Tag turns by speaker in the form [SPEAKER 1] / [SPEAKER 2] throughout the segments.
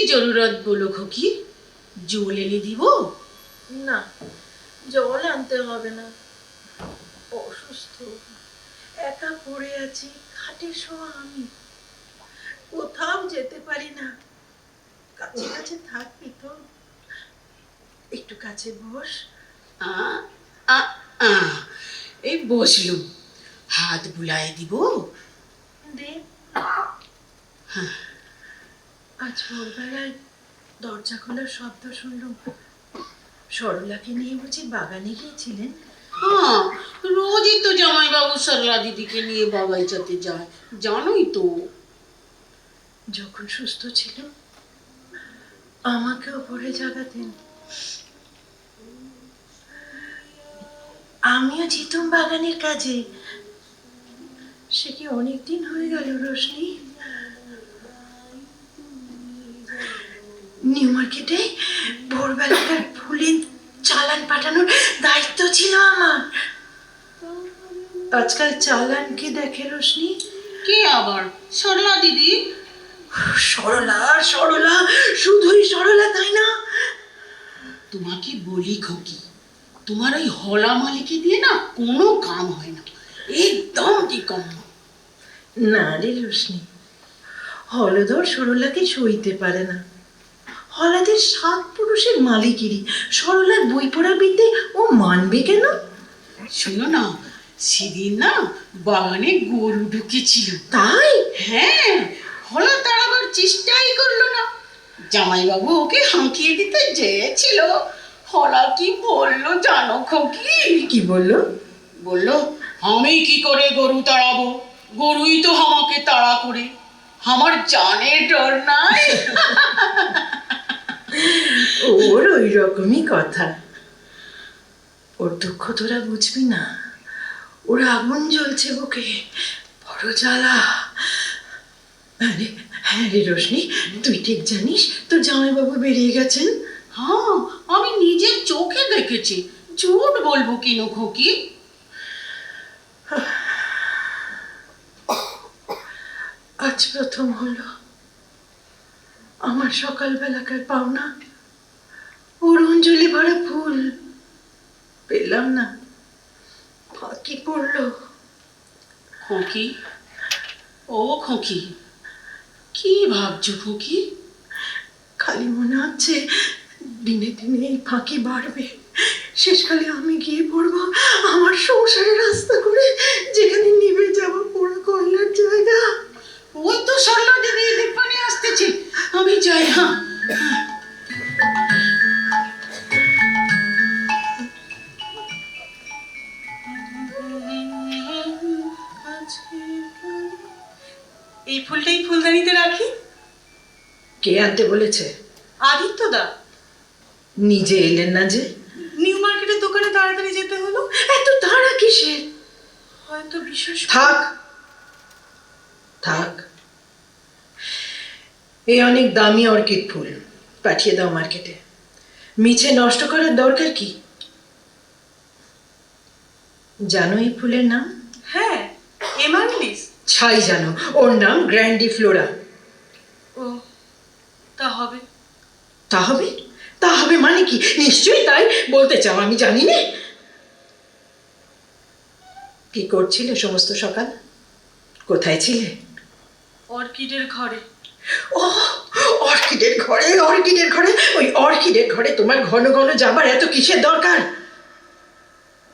[SPEAKER 1] জরুরত বলো খোকি, জল এনে দিব?
[SPEAKER 2] না, জল আনতে হবে না। অসুস্থ, একা পড়ে আছি, খাটে শোয়া আমি, কোথাও যেতে পারি না। কাছে কাছে থাকবি তো? একটু কাছে বস।
[SPEAKER 1] আ আ আ এই বসলুম, হাত বুলায় দিব?
[SPEAKER 2] দে। আজ ভোরবেলায় দরজা খোলার শব্দ শুনলুম। সরলাকে নিয়ে বুঝি বাগানে গিয়েছিলেন?
[SPEAKER 1] হ্যাঁ, রোজই তো জামাইবাবু সরলা দিদিকে নিয়ে বাগাইচাতে যায়, জানোই তো।
[SPEAKER 2] যখন সুস্থ ছিল আমাকেও ভোরে জাগাতেন। আমিও যেতাম বাগানের কাজে। সে কি অনেকদিন হয়ে গেল রোশনি? নিউ মার্কেটে ভোরবেলাকার ফুলের চালান পাঠানোর দায়িত্ব ছিল আমার। আজকাল চালান কে দেখে রোশনি?
[SPEAKER 1] কে আবার? সরলা দিদি।
[SPEAKER 2] সরলা সরলা, শুধুই সরলা, তাই না?
[SPEAKER 1] তোমাকে বলি খোকি, তোমার ওই হলা মালিকে দিয়ে না কোনো কাম হয় না, একদম টিকম
[SPEAKER 2] না রে রোশনি, হলধর সরলাকে সইতে পারে না। হলাদের 7 পুরুষের মালিকেরই, সরলার বই পড়া বিদ্যে ও মানবে কেন?
[SPEAKER 1] শোনো না, সেদিন না বাগানে গরু ঢুকেছিল।
[SPEAKER 2] তাই?
[SPEAKER 1] হ্যাঁ, হলা তাড়াবার চেষ্টাই করলো না। জামাইবাবু ওকে হাঁকিয়ে দিতে চেয়েছিল। হলা কি বললো জানো খোকি?
[SPEAKER 2] কি বললো?
[SPEAKER 1] বললো, আমি কি করে গরু তাড়াবো, গরুই তো আমাকে তাড়া করে, আমার জানে ডর নাই।
[SPEAKER 2] ওর ওই রকমই কথা। ওর দুঃখ তোরা বুঝবি না। ওর আগুন জ্বলছে বুকে, বড় জ্বালা। আরে হ্যাঁ রে রোশনি, তুই ঠিক জানিস তোর জামাইবাবু বেরিয়ে গেছেন?
[SPEAKER 1] হ্যাঁ, আমি নিজের চোখে দেখেছি, ঝুট বলবো কেন খোকি?
[SPEAKER 2] আজ প্রথম হলো আমার সকালবেলাকার পাওনা, ওর অঞ্জলি ভরা ফুল পেলাম না, ফাঁকি পড়লো।
[SPEAKER 1] খোকি, ও খোকি, কি ভাবছো খোকি?
[SPEAKER 2] খালি মনে হচ্ছে দিনে দিনে এই ফাঁকি বাড়বে, শেষকালে আমি গিয়ে পড়বো আমার সংসারের রাস্তা করে, যেখানে নিভে যাবো পোড়া কয়লার জায়গা।
[SPEAKER 1] ওই তো সরলা দিদি দীপানে আসতেছে, আমি যাই। হ্যাঁ,
[SPEAKER 3] এই ফুলটাই ফুলদানিতে রাখি।
[SPEAKER 2] কে আনতে বলেছে?
[SPEAKER 3] আদিত্য দা।
[SPEAKER 2] নিজে এলেন না যে?
[SPEAKER 3] নিউ মার্কেটের দোকানে তাড়াতাড়ি যেতে হলো।
[SPEAKER 2] এত তাড়া কিসের?
[SPEAKER 3] হয়তো বিশেষ।
[SPEAKER 2] থাক থাক, এই অনেক দামি অর্কিড ফুল, পাঠিয়ে দাও মার্কেটে। মিছে নষ্ট করার দরকার কি? জানো এই ফুলের নাম?
[SPEAKER 3] হ্যাঁ, এমারিলিস।
[SPEAKER 2] ছাই জানো, ওর নাম গ্র্যান্ডিফ্লোরা।
[SPEAKER 3] ও, তা হবে।
[SPEAKER 2] তা হবে? তা হবে মানে কি? নিশ্চয়ই তাই বলতে চাও, আমি জানি না। কি করছিলে সমস্ত সকাল? কোথায় ছিলে?
[SPEAKER 3] অর্কিডের ঘরে।
[SPEAKER 2] ও, অর্কিডের ঘরে, অর্কিডের ঘরে। ওই অর্কিডের ঘরে তোমার ঘন ঘন যাবার এত কিসের দরকার?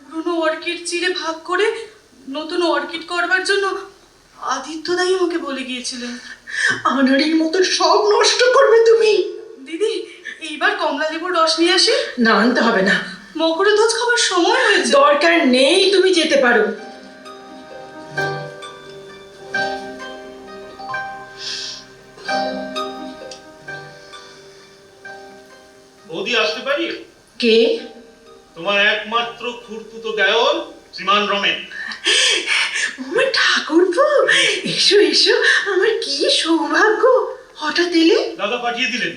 [SPEAKER 3] পুরনো অর্কিড চিরে ভাগ করে নতুন অর্কিড করবার জন্য আদিত্য দাই আমাকে বলে গিয়েছিলেন।
[SPEAKER 2] আনাড়ির মতো সব নষ্ট করবে তুমি।
[SPEAKER 3] দিদি, এইবার কমলা লেবুর রস নিয়ে আসি।
[SPEAKER 2] না, আনতে হবে না।
[SPEAKER 3] মকরের দোজ খাবার সময় হয়েছে।
[SPEAKER 2] দরকার নেই, তুমি যেতে পারো।
[SPEAKER 4] বৌদি, আসতে পারি?
[SPEAKER 2] কে?
[SPEAKER 4] তোমার একমাত্র খুড়তুতো দেওর শ্রীমান রমেন।
[SPEAKER 2] আমার ঠাকুরপো, এসো এসো, আমার কি সৌভাগ্য। হঠাৎ এলে?
[SPEAKER 4] দাদা পাঠিয়ে দিলেন,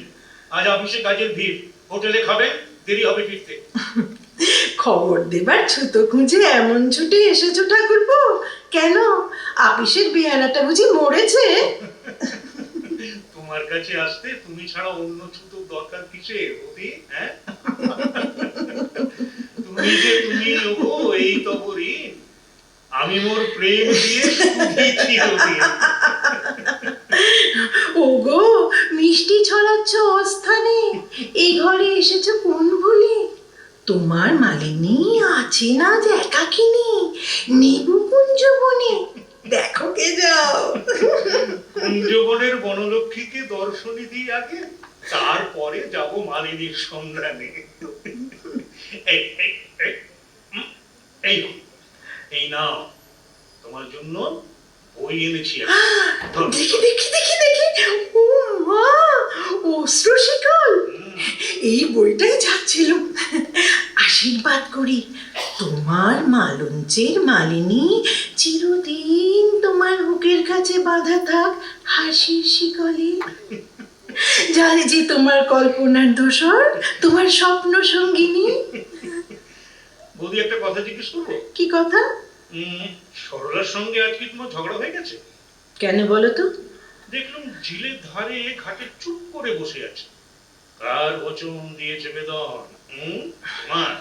[SPEAKER 4] আজ অফিসে কাজের ভিড়, হোটেলে খাবে, দেরি হবে ফিরতে।
[SPEAKER 2] খবর দেবার ছুতো খুঁজে এমন ছুটে এসেছো ঠাকুরপো? কেন, আপিসের বেহারাটা বুঝি মরেছে?
[SPEAKER 4] তোমার কাছে আসতে তুমি ছাড়া অন্য ছুতোর দরকার কিসের বৌদি, হ্যাঁ? তুমি যে তুমি ওগো এই তবরি আমি মোর প্রেম দিয়ে শুধিছি ওদিন।
[SPEAKER 2] ওগো মিষ্টি ছড়াচ্ছ অস্থানে, এই ঘরে এসেছো কোন ভুলে? তোমার মালিনী আছে না যে একাকিনী, নেবু কুঞ্জ বনে, দেখো কে যাও।
[SPEAKER 4] কুঞ্জবনের বনলক্ষ্মীকে দর্শনী দিই আগে, তারপরে যাব মালিনীর সন্ধানে। এই এই এই, এই নাও, এই নাও তোমার জন্য বই এনেছি আমি। ধরো।
[SPEAKER 2] দেখি দেখি দেখি দেখি, ও মা, অশ্রুশিকল, এই বইটাই যাচ্ছিল। আশীর্বাদ করি তোমার মালঞ্চের মালিনী চিরদিন তোমার বুকের কাছে বাঁধা থাক হাসির শিকলে। জানে যে তোমার কল্পনার দোসর, তোমার স্বপ্ন সঙ্গিনী।
[SPEAKER 4] বৌদি একটা কথা জিজ্ঞেস করবো?
[SPEAKER 2] কি কথা?
[SPEAKER 4] সরলার সঙ্গে আজকে তোমার ঝগড়া হয়ে গেছে?
[SPEAKER 2] কেন বলো তো?
[SPEAKER 4] দেখলাম ঝিলের ধারে ঘাটে চুপ করে বসে আছে। কার বচন দিয়েছে বেদন? তোমার?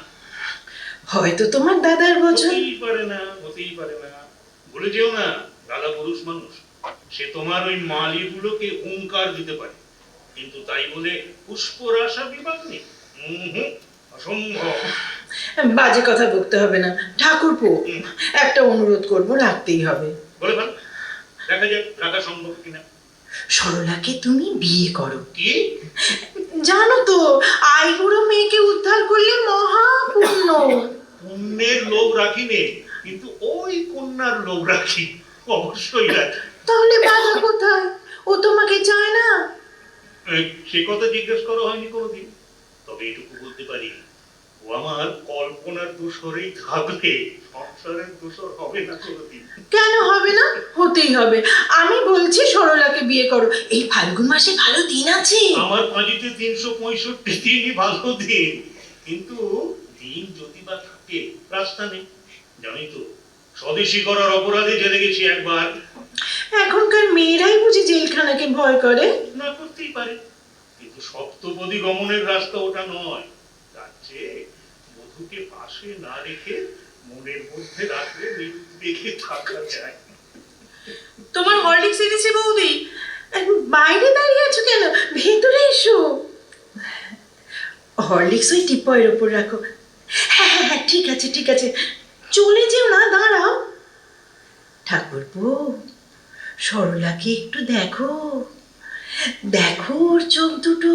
[SPEAKER 2] হয়তো তোমার দাদার বচন।
[SPEAKER 4] হতেই পারে না, হতেই পারে না। ভুলে যেও না, দাদা পুরুষ মানুষ, সে তোমার ওই মালিগুলোকে হুঙ্কার দিতে পারে, কিন্তু তাই বলে পুষ্পরাশা বিভাগ নেই। অসম্ভব।
[SPEAKER 2] বাজে কথা বলতে হবে না ঠাকুরপো, একটা অনুরোধ করব, রাখতেই হবে।
[SPEAKER 4] বলে ভালো, দেখা যাক রাখা সম্ভব কিনা।
[SPEAKER 2] সরলাকে তুমি বিয়ে করো।
[SPEAKER 4] কি?
[SPEAKER 2] জানো তো আইবুড়ো মেয়েকে উদ্ধার করলে মহা পুণ্য।
[SPEAKER 4] পুণ্যের লোভ রাখি নে, কিন্তু ওই কন্যার লোভ রাখি, অবশ্যই রাখি।
[SPEAKER 2] তাহলে বাধা কোথায়? ও তোমাকে চায় না?
[SPEAKER 4] সে কথা জিজ্ঞেস করা হয়নি কোনোদিন, তবে এটুকু বলতে পারি, ও আমার কল্পনার দোষরেই থাকলে সংসারের দোষর হবে না কোনোদিন।
[SPEAKER 2] কেন হবে না? হতেই হবে। আমি বলছি সরলাকে বিয়ে করো। এই ফাল্গুন মাসে ভালো দিন আছে।
[SPEAKER 4] আমার পাঁজিতে 365 দিনই ভালো দিন, কিন্তু দিন যদি বা থাকে রাস্তা নেই। জানি তো, স্বদেশী করার অপরাধে জেলে গেছি একবার।
[SPEAKER 2] এখনকার মেয়েরাই বুঝি জেলখানাকে ভয় করে?
[SPEAKER 4] না করতেই পারে, কিন্তু সপ্তপদী গমনের রাস্তা ওটা নয়। তার চেয়ে বধূকে পাশে না রেখে মনের মধ্যে রাখলে দেখে থাকা যায়।
[SPEAKER 3] তোমার হরলিক্স এনেছি বৌদি।
[SPEAKER 2] বাইরে দাঁড়িয়ে আছো কেন? ভেতরে এসো। হরলিক্স ওই টিপয়ের ওপর রাখো। হ্যাঁ হ্যাঁ হ্যাঁ, ঠিক আছে ঠিক আছে, চলে যেও না, দাঁড়াও। ঠাকুরপো, সরলাকে একটু দেখো, দেখো ওর চোখ দুটো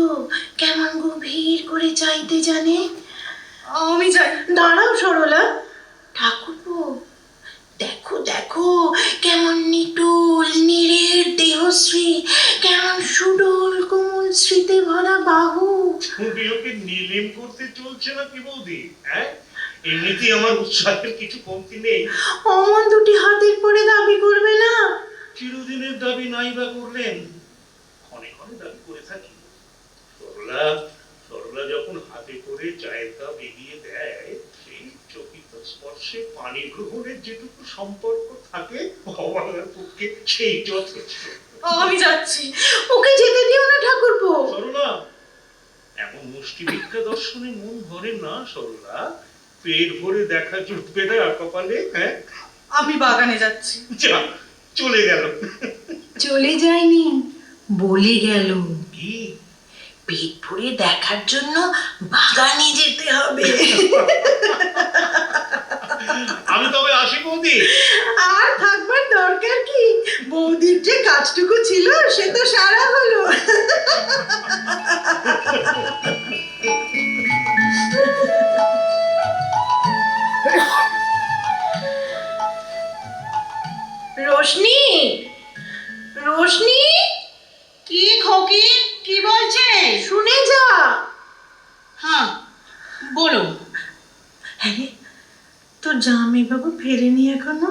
[SPEAKER 2] কেমন গভীর করে চাইতে জানে।
[SPEAKER 3] আমি যাই।
[SPEAKER 2] দাঁড়াও সরলা। ঠাকুরপো, দেখো দেখো কেমন নিটোল নিরেট দেহশ্রী, কেমন সুডোল কোমল স্মৃতি ভরা বাহু।
[SPEAKER 4] তুমি ওকে নিলিম করতে চলছে না কি বৌদি? হ্যাঁ, এমনিতেই আমার উৎসাহের কিছু কমতি নেই।
[SPEAKER 2] অমন দুটি হাতের পরে দাবি করবে না।
[SPEAKER 4] চিরদিনের দাবি নাই বা করলেন, ক্ষণে ক্ষণে দাবি করে থাকি। সরলা সরলা যখন হাতে করে চায়ের কাপ এগিয়ে দেয়, সেই চকিত স্পর্শে পানি গ্রহণের যেটুকু সম্পর্ক থাকে অবাঙার পক্ষে সেই যথেষ্ট।
[SPEAKER 3] আমি যাচ্ছি।
[SPEAKER 2] ওকে যেতে দিও না ঠাকুরপো।
[SPEAKER 4] সরলা, এমন মুষ্টি ভিক্ষা দর্শনে মন ভরে না সরলা। পেট ভরে দেখা জুটবে না কপালে। হ্যাঁ,
[SPEAKER 3] আমি বাগানে যাচ্ছি।
[SPEAKER 4] যা, চলে গেল।
[SPEAKER 2] চলে যায়নি, বলে গেল
[SPEAKER 4] কি?
[SPEAKER 2] পেট ভরে দেখার জন্য বাগানে যেতে হবে।
[SPEAKER 4] আমি তবে আসি বৌদি।
[SPEAKER 2] আর থাকবার দরকার কি? বৌদির যে কাজটুকু ছিল সে তো সারা হলো। রোশনি, রোশনি,
[SPEAKER 1] কি খোকি, কি বলছে?
[SPEAKER 2] শুনে যা।
[SPEAKER 1] হ্যাঁ বলো।
[SPEAKER 2] হ্যাঁ রে, তোর জামাই বাবু ফেরেনি এখনো?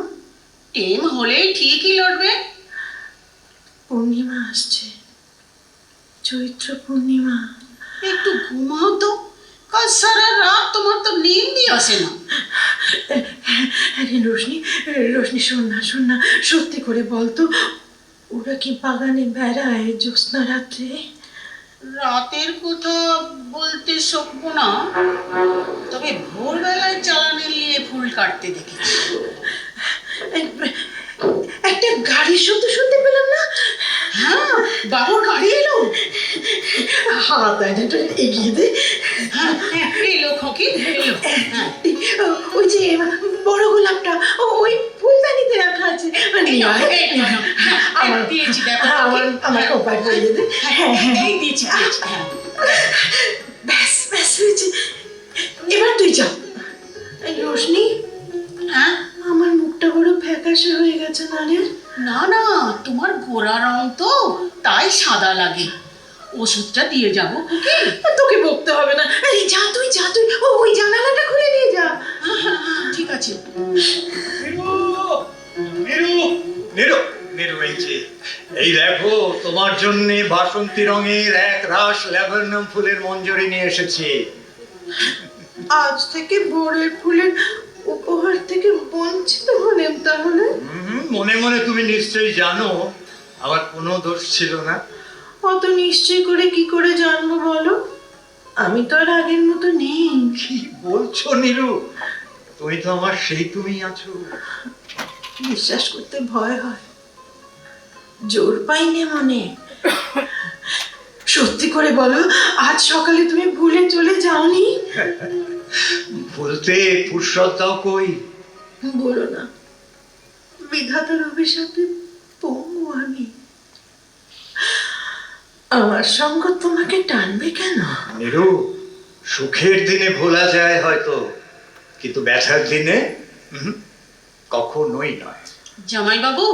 [SPEAKER 1] টেম হলেই ঠিকই লড়বে।
[SPEAKER 2] পূর্ণিমা আসছে, চৈত্র পূর্ণিমা।
[SPEAKER 1] একটু ঘুমাও তো, কাল সারা রাত তোমার তো নিন্দই আসে না।
[SPEAKER 2] আরে রোশনি, রোশনি শোন না শোন না, সত্যি করে বল তো, ওরা কি বাগানে বেড়ায় জ্যোৎস্না রাত্রে?
[SPEAKER 1] রাতের কথা বলতে শোকবো না, তবে ভোরবেলায় চালানে নিয়ে ফুল কাটতে দেখেছি।
[SPEAKER 2] একটা গাড়ির শব্দ শুনতে পেলাম না?
[SPEAKER 1] হ্যাঁ, বাবুর গাড়ি এলো।
[SPEAKER 2] হাত আয়নাটা এগিয়ে দে।
[SPEAKER 1] হ্যাঁ হ্যাঁ, এলো খোকি, এলো। হ্যাঁ,
[SPEAKER 2] ওই যে বড় গোলাপটা ওই ফুলদানিতে রাখা আছে।
[SPEAKER 1] এই নাও, এই নাও। হ্যাঁ,
[SPEAKER 2] আমার
[SPEAKER 1] দিয়েছি, দেখো
[SPEAKER 2] আমার
[SPEAKER 1] খোকি।
[SPEAKER 2] আমার কপাল পরিয়ে দে। হ্যাঁ হ্যাঁ,
[SPEAKER 1] এই দিয়েছি, দিয়েছি। হ্যাঁ।
[SPEAKER 2] ব্যাস ব্যাস হয়েছে। এবার তুই যা। এই রোশনি,
[SPEAKER 1] হ্যাঁ,
[SPEAKER 2] আমার মুখটা বড় ফ্যাকাশে হয়ে গেছে না রে?
[SPEAKER 1] না না, তোমার গোরা রং তো, তাই সাদা লাগে। ওষুধটা দিয়ে যাবো খুকি।
[SPEAKER 2] তোকে বকতে হবে না। এই যা তুই, যা তুই। ওই জানালাটা খুলে দিয়ে যা।
[SPEAKER 1] হ্যাঁ হ্যাঁ হ্যাঁ, ঠিক আছে।
[SPEAKER 4] নিরু নিরু নিরু নিরু, এই যে এই দেখো, তোমার জন্য বাসন্তী রঙের এক রাশ ল্যাভেন্ডার ফুলের মঞ্জরি নিয়ে এসেছি।
[SPEAKER 2] আজ থেকে ভোরের ফুলের উপহার থেকে বঞ্চিত হলেন তাহলে?
[SPEAKER 4] মনে মনে তুমি নিশ্চয়ই জানো আমার কোনো দোষ ছিল না।
[SPEAKER 2] অত নিশ্চয় করে কি করে জানবো বলো? আমি তো আর আগের মতো নেই।
[SPEAKER 4] কি বলছো নিরু? তুমি তো আমার সেই তুমি আছো।
[SPEAKER 2] বিশ্বাস করতে ভয় হয়, জোর পাইনি মনে। সত্যি করে বলো, আজ সকালে তুমি ভুলে চলে যাওনি?
[SPEAKER 4] বলতে ফুরসত দাও কই।
[SPEAKER 2] বলো না, বিধাতার অভিশাপে পঙ্গু আমি। আমার সঙ্গ তোমাকে টানবে কেন?
[SPEAKER 4] নিরু, সুখের দিনে ভোলা যায় হয়তো, কিন্তু ব্যথার দিনে কখনোই নয়।
[SPEAKER 1] জামাই বাবু।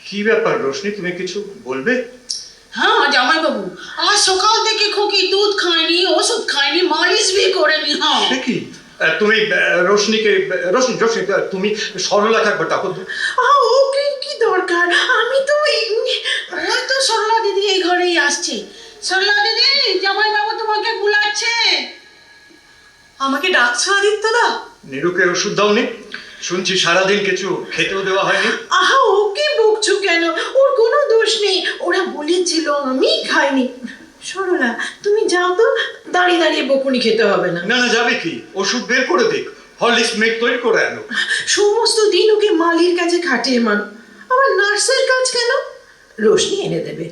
[SPEAKER 4] কি ব্যাপার রোশনি, তুমি কিছু বলবে?
[SPEAKER 1] হ্যাঁ জামাই বাবু, আজ সকাল থেকে খুকি দুধ খায়নি, ওষুধ খায়নি, মালিশ भी করেনি। হ্যাঁ,
[SPEAKER 4] সে কি? তুমি রোশনিকে রোশনি রোশনি তুমি সরলাকে একবার ডাকো তো।
[SPEAKER 2] ওকে কি দরকার? আমি তো
[SPEAKER 1] ওই তো সরলা দিদি এই ঘরেই আসছে। সরলা দিদি, জামাই বাবু তোমাকে বুলাচ্ছে।
[SPEAKER 3] আমাকে ডাকছো আদিত্যদা?
[SPEAKER 4] নিরুকে ওষুধ দাওনি? শুনছি সারাদিন কিছু খেতেও দেওয়া হয়নি।
[SPEAKER 2] ওকে বকছো কেন? ওর কোনো দোষ নেই, ওরা বলেছিল আমি খাইনি। সরলা, তুমি যাও তো, দাঁড়িয়ে দাঁড়িয়ে বকুনি খেতে হবে না।
[SPEAKER 4] না না, যাবে কি, ওষুধ বের করে দিক, হরলিক্স মেঘ তৈরি করে আনো।
[SPEAKER 2] সমস্ত দিন ওকে মালির কাছে খাটিয়ে মানো, আবার নার্সের কাজ কেন? রোশনি এনে দেবে।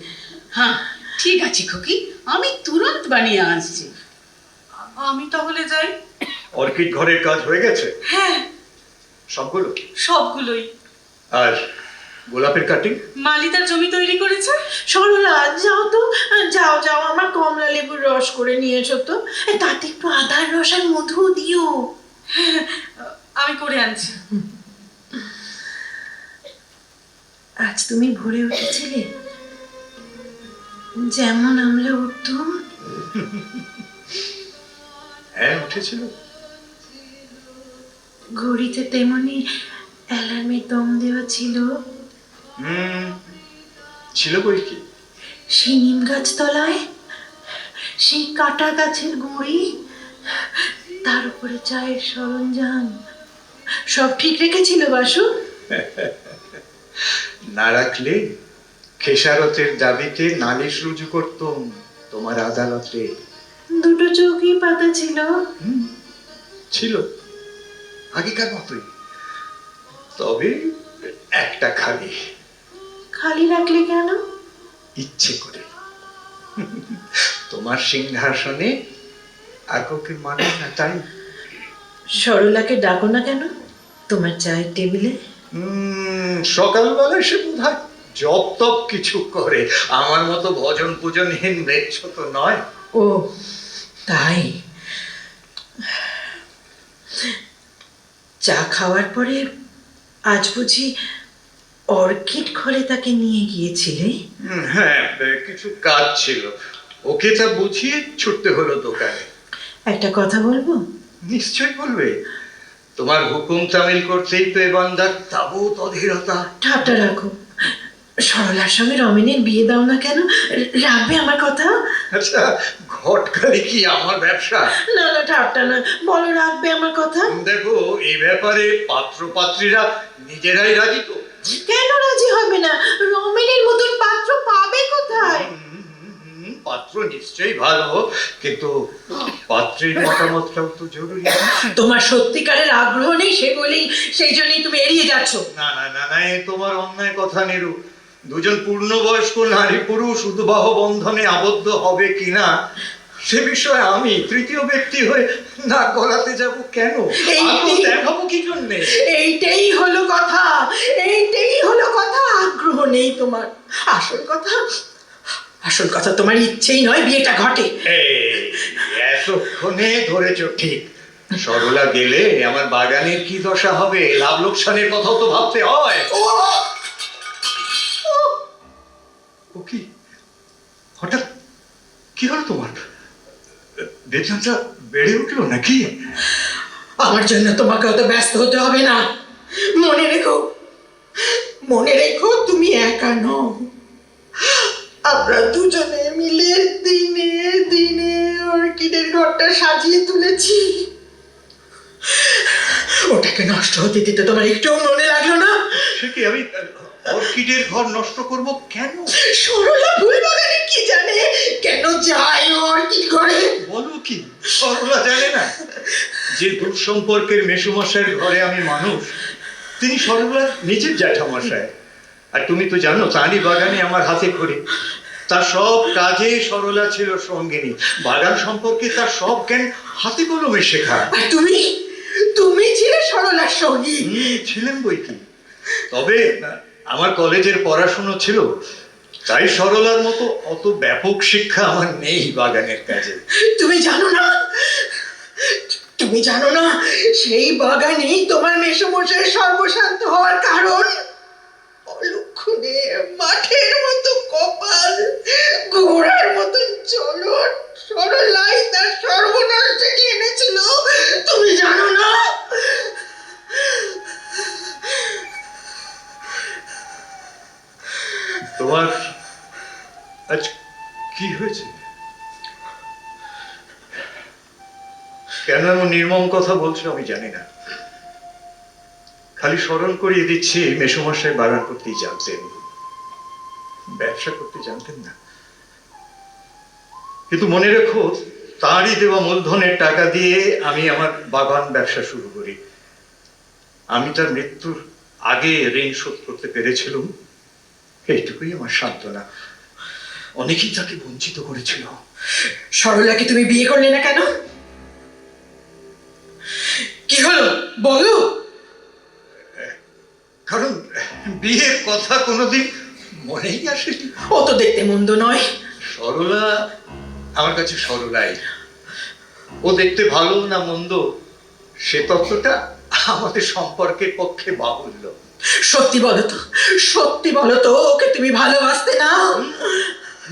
[SPEAKER 1] হ্যাঁ ঠিক আছে খুকি, আমি তুরন্ত বানিয়ে আসছি।
[SPEAKER 3] আমি তাহলে যাই।
[SPEAKER 4] অর্কিড ঘরের কাজ হয়ে গেছে
[SPEAKER 3] হ্যাঁ,
[SPEAKER 4] সবগুলো?
[SPEAKER 3] সবগুলোই।
[SPEAKER 4] আর গোলাপের কাটিং?
[SPEAKER 3] মালি তার জমি তৈরি করেছে।
[SPEAKER 2] সরলা যাও তো, যাও যাও, আমার কমলা লেবুর রস করে নিয়ে এসো তো, তাতে একটু আদার রস আর মধু দিও।
[SPEAKER 3] হ্যাঁ, আমি করে আনছি।
[SPEAKER 2] আজ তুমি ভোরে উঠেছিলে, যেমন আমরা উঠতুম।
[SPEAKER 4] হ্যাঁ উঠেছিল।
[SPEAKER 2] ঘড়িতে তেমনি অ্যালার্মের দম দেওয়া ছিল।
[SPEAKER 4] ছিল বই কি?
[SPEAKER 2] সেই নিম গাছ তলায়, সেই কাটা গাছের গুঁড়ি, তার উপরে চায়ের সরঞ্জাম, সব ঠিক রেখেছিল বাসু?
[SPEAKER 4] না রাখলে খেসারতের দাবিতে নালিশ রুজু করতুম তোমার আদালতে।
[SPEAKER 2] দুটো চৌকি পাতা ছিল।
[SPEAKER 4] ছিল, আগেকার মতোই, তবে একটা খালি।
[SPEAKER 2] খালি রাখলে কেন?
[SPEAKER 4] ইচ্ছে করে। তোমার সিংহাসনে আর কাউকে মানে না তাই।
[SPEAKER 2] সরলাকে ডাকো না কেন তোমার চায়ের টেবিলে?
[SPEAKER 4] সকালবেলায় সে বোধ হয় জপ তপ কিছু করে, আমার মতো ভজন পূজনহীন মৃচ্ছ তো নয়।
[SPEAKER 2] ও তাই? চা খাওয়ার পরে আজ বুঝি অর্কিড ঘরে তাকে নিয়ে গিয়েছিলে?
[SPEAKER 4] হ্যাঁ, কিছু কাজ ছিল, ওকে তা বুঝিয়ে ছুটতে হলো দোকানে।
[SPEAKER 2] একটা কথা বলবো?
[SPEAKER 4] নিশ্চয় বলবে, তোমার হুকুম তামিল করতেই তো এ বান্দার তাবৎ অধীরতা।
[SPEAKER 2] ঠাট্টা রাখো, সরলার সঙ্গে রমেনের বিয়ে দাও না কেন? রাখবে আমার কথা?
[SPEAKER 4] আচ্ছা, ঘটকালি কি আমার ব্যবসা?
[SPEAKER 2] না না, ঠাট্টা না, বলো রাখবে আমার কথা?
[SPEAKER 4] দেখো, এই ব্যাপারে পাত্র পাত্রীরা নিজেরাই রাজি তো।
[SPEAKER 2] কেন রাজি হবে না? রমেনের মতন পাত্র পাবে কোথায়?
[SPEAKER 5] পাত্র নিশ্চয়ই ভালো, কিন্তু পাত্রের মতামতটাও তো জরুরি।
[SPEAKER 2] তোমার সত্যিকারের আগ্রহ নেই সে বলেই, সেই জন্যই তুমি এড়িয়ে যাচ্ছ।
[SPEAKER 5] না না না না, এ তোমার অন্যায় কথা নিরু। দুজন পূর্ণবয়স্ক নারী পুরুষ উদ্বাহ বন্ধনে আবদ্ধ হবে কিনা সে বিষয়ে আমি তৃতীয় ব্যক্তি হয়ে না গলাতে যাব কেন? আগ্রহ দেখাবো কি জন্যে?
[SPEAKER 2] এইটাই হলো কথা, এইটাই হলো কথা। আগ্রহ নেই তোমার। আসল কথা তোমার ইচ্ছেই নয় বিয়েটা ঘটে।
[SPEAKER 5] এতক্ষণে ধরেছ ঠিক। সরলা গেলে আমার বাগানের কি দশা হবে, লাভ লোকসানের কথাও তো ভাবতে হয়। ও কি হঠাৎ কি হলো তোমার? বেতনটা বেড়ে উঠলো নাকি?
[SPEAKER 2] আমার জন্য তোমাকে অত ব্যস্ত হতে হবে না। মনে রেখো তুমি একা নও। আমরা দুজনে মিলে দিনে দিনে অর্কিডের ঘরটা সাজিয়ে তুলেছি। ওটাকে নষ্ট হতে দিতে তোমার একটুও মনে লাগলো না?
[SPEAKER 5] সে কি, আমি অর্কিডের ঘর নষ্ট করব কেন?
[SPEAKER 2] সরলা ফুলবাগানে কি জানে কেন যায় অর্কিড ঘরে?
[SPEAKER 5] বলো কি, সরলা জানে না যে দূর সম্পর্কের মেসুমশাইয়ের ঘরে আমি মানুষ, তিনি সরলার নিজের জ্যাঠামশাই। আর তুমি তো জানো তাঁরই বাগানে আমার হাতে খড়ি। তার সব কাজে সরলা ছিল সঙ্গিনী। বাগান সম্পর্কে তার সব জ্ঞান হাতে কলমে শেখা।
[SPEAKER 2] আর তুমি ছিলে সরলার সঙ্গী।
[SPEAKER 5] ছিলেন বই কি, তবে আমার কলেজের পড়াশুনো ছিল, তাই সরলার মতো অত ব্যাপক শিক্ষা আমার নেই বাগানের কাজে।
[SPEAKER 2] তুমি জানো না সেই বাগানেই তোমার মেসোমশাই সর্বশান্ত হওয়ার কারণ। অলক্ষণে মাঠের মতো কপাল, ঘোড়ার মতন চলন, সরলাই তার সর্বনাশ ডেকে এনেছিল। তুমি জানো না?
[SPEAKER 5] তোমার আজ কি হয়েছে? কেন এমন নির্মম কথা বলছো আমি জানি না। খালি স্মরণ করিয়ে দিচ্ছি, মেসোমশাই বাগান করতেই জানতেন, ব্যবসা করতে জানতেন না। কিন্তু মনে রেখো, তাঁরই দেওয়া মূলধনের টাকা দিয়ে আমি আমার বাগান ব্যবসা শুরু করি। আমি তার মৃত্যুর আগে ঋণ শোধ করতে পেরেছিলাম, এইটুকুই আমার সান্ত্বনা। অনেকেই তাকে বঞ্চিত করেছিল।
[SPEAKER 2] সরলাকে তুমি বিয়ে করলে না কেন? কি হলো বলো?
[SPEAKER 5] কারণ বিয়ের কথা কোনোদিন মনেই আসেনি।
[SPEAKER 2] ও তো দেখতে মন্দ নয়।
[SPEAKER 5] সরলা আমার কাছে সরলাই। ও দেখতে ভালো না মন্দ সে তত্ত্বটা আমাদের সম্পর্কের পক্ষে বাহুল্য।
[SPEAKER 2] সত্যি বলো তো ওকে তুমি ভালোবাসতে না?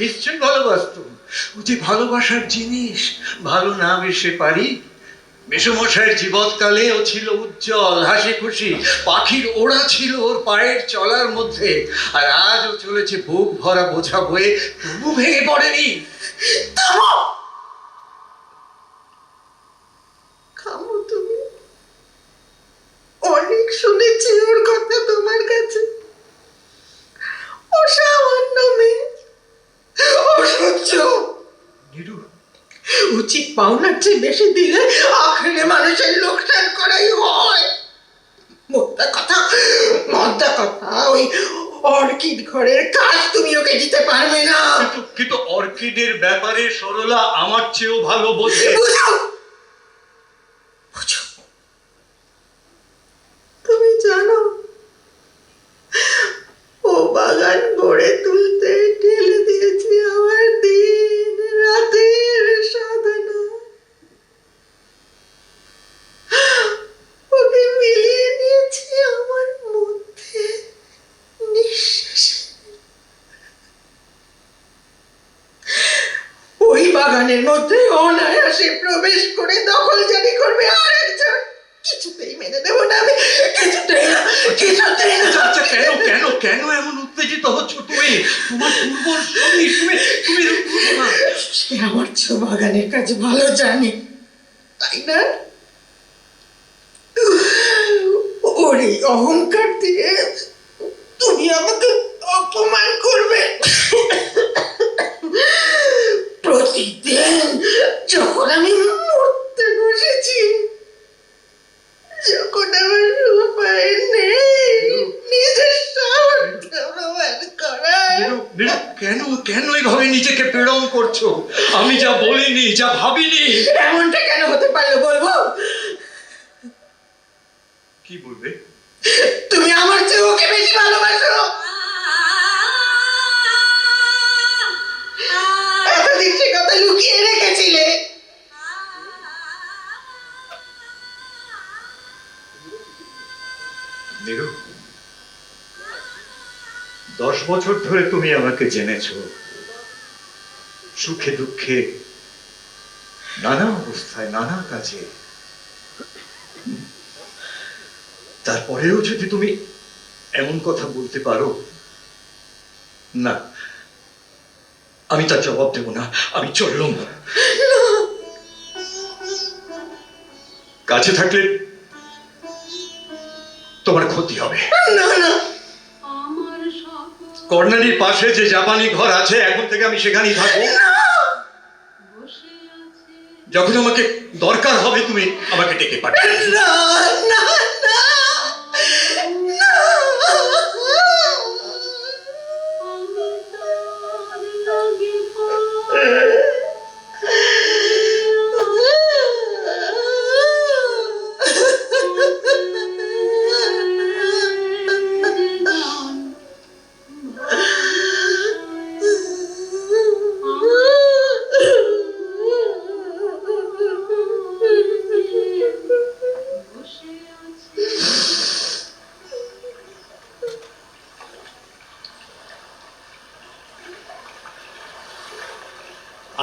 [SPEAKER 5] নিশ্চয় ভালোবাসতুম। ও যে ভালোবাসার জিনিস, ভালো না বেশে পারি। মেসোমশাইয়ের জীবৎকালে ও ছিল উজ্জ্বল, হাসি খুশি, পাখির ওড়া ছিল ওর পায়ের চলার মধ্যে। আর আজ ও চলেছে বুক ভরা বোঝা বয়ে, তবু ভেঙে পড়েনি।
[SPEAKER 2] খামো তুমি। অনেক শুনেছি ওর কথা তোমার কাছে। অসামান্য মেয়ে, অসহ্য।
[SPEAKER 5] নিরু,
[SPEAKER 2] উচিত পাওনার চেয়ে বেশি দিলে আখেরে মানুষের লোকসান করাই হয়। মোদ্দা কথা ওই অর্কিড ঘরের কাজ তুমি ওকে দিতে পারবে না।
[SPEAKER 5] কিন্তু অর্কিডের ব্যাপারে সরলা আমার চেয়েও ভালো বোঝে।
[SPEAKER 2] তুমি জানো ও বাগান গড়ে তুলতে ঢেলে দিয়েছি আমার দিন রাতের সাধনা। ওকে মিলিয়ে নিয়েছি আমার মধ্যে নিঃশ্বাসে। ওই বাগানের মধ্যে অনায়াসে প্রবেশ করে দখলজারি করবে আরেকজন। কিছুতেই মেনে দেব না আমি, কিছুতেই না।
[SPEAKER 5] আচ্ছা, কেন কেন এমন উত্তেজিত হচ্ছ তুমি? তোমার দুর্বল শরীর, তুমি
[SPEAKER 2] সে আমার বাগানের কাজ ভালো জানে, তাই না? ওর এই অহংকার দিয়ে তুমি আমাকে অপমান করবে। প্রতিদিন যখন আমি মরতে বসেছি, যখন আমার উপায় নেই নিজের স্বার্থ প্রমাণ করার।
[SPEAKER 5] নীরু, কেন কেন এভাবে নিজেকে পীড়ন করছো? আমি যা বলিনি, যা ভাবিনি।
[SPEAKER 2] এমনটা কেন হতে পারলো বলবো?
[SPEAKER 5] কি বলবে?
[SPEAKER 2] তুমি আমার চেয়ে ওকে বেশি ভালোবাসো। এতদিন সে কথা লুকিয়ে রেখেছিলে।
[SPEAKER 5] নীরু, 10 বছর ধরে তুমি আমাকে জেনেছো, সুখে দুঃখে, নানা অবস্থায়, নানা কাজে। তারপরেও যদি তুমি এমন কথা বলতে পারো, না, আমি তার জবাব দেব না। আমি চললুম। কাছে থাকলে তোমার ক্ষতি হবে।
[SPEAKER 2] না না,
[SPEAKER 5] কর্নারির পাশে যে জাপানি ঘর আছে, এখন থেকে আমি সেখানেই থাকবো। যখন আমাকে দরকার হবে তুমি আমাকে ডেকে পাঠাবে।
[SPEAKER 2] না না না না।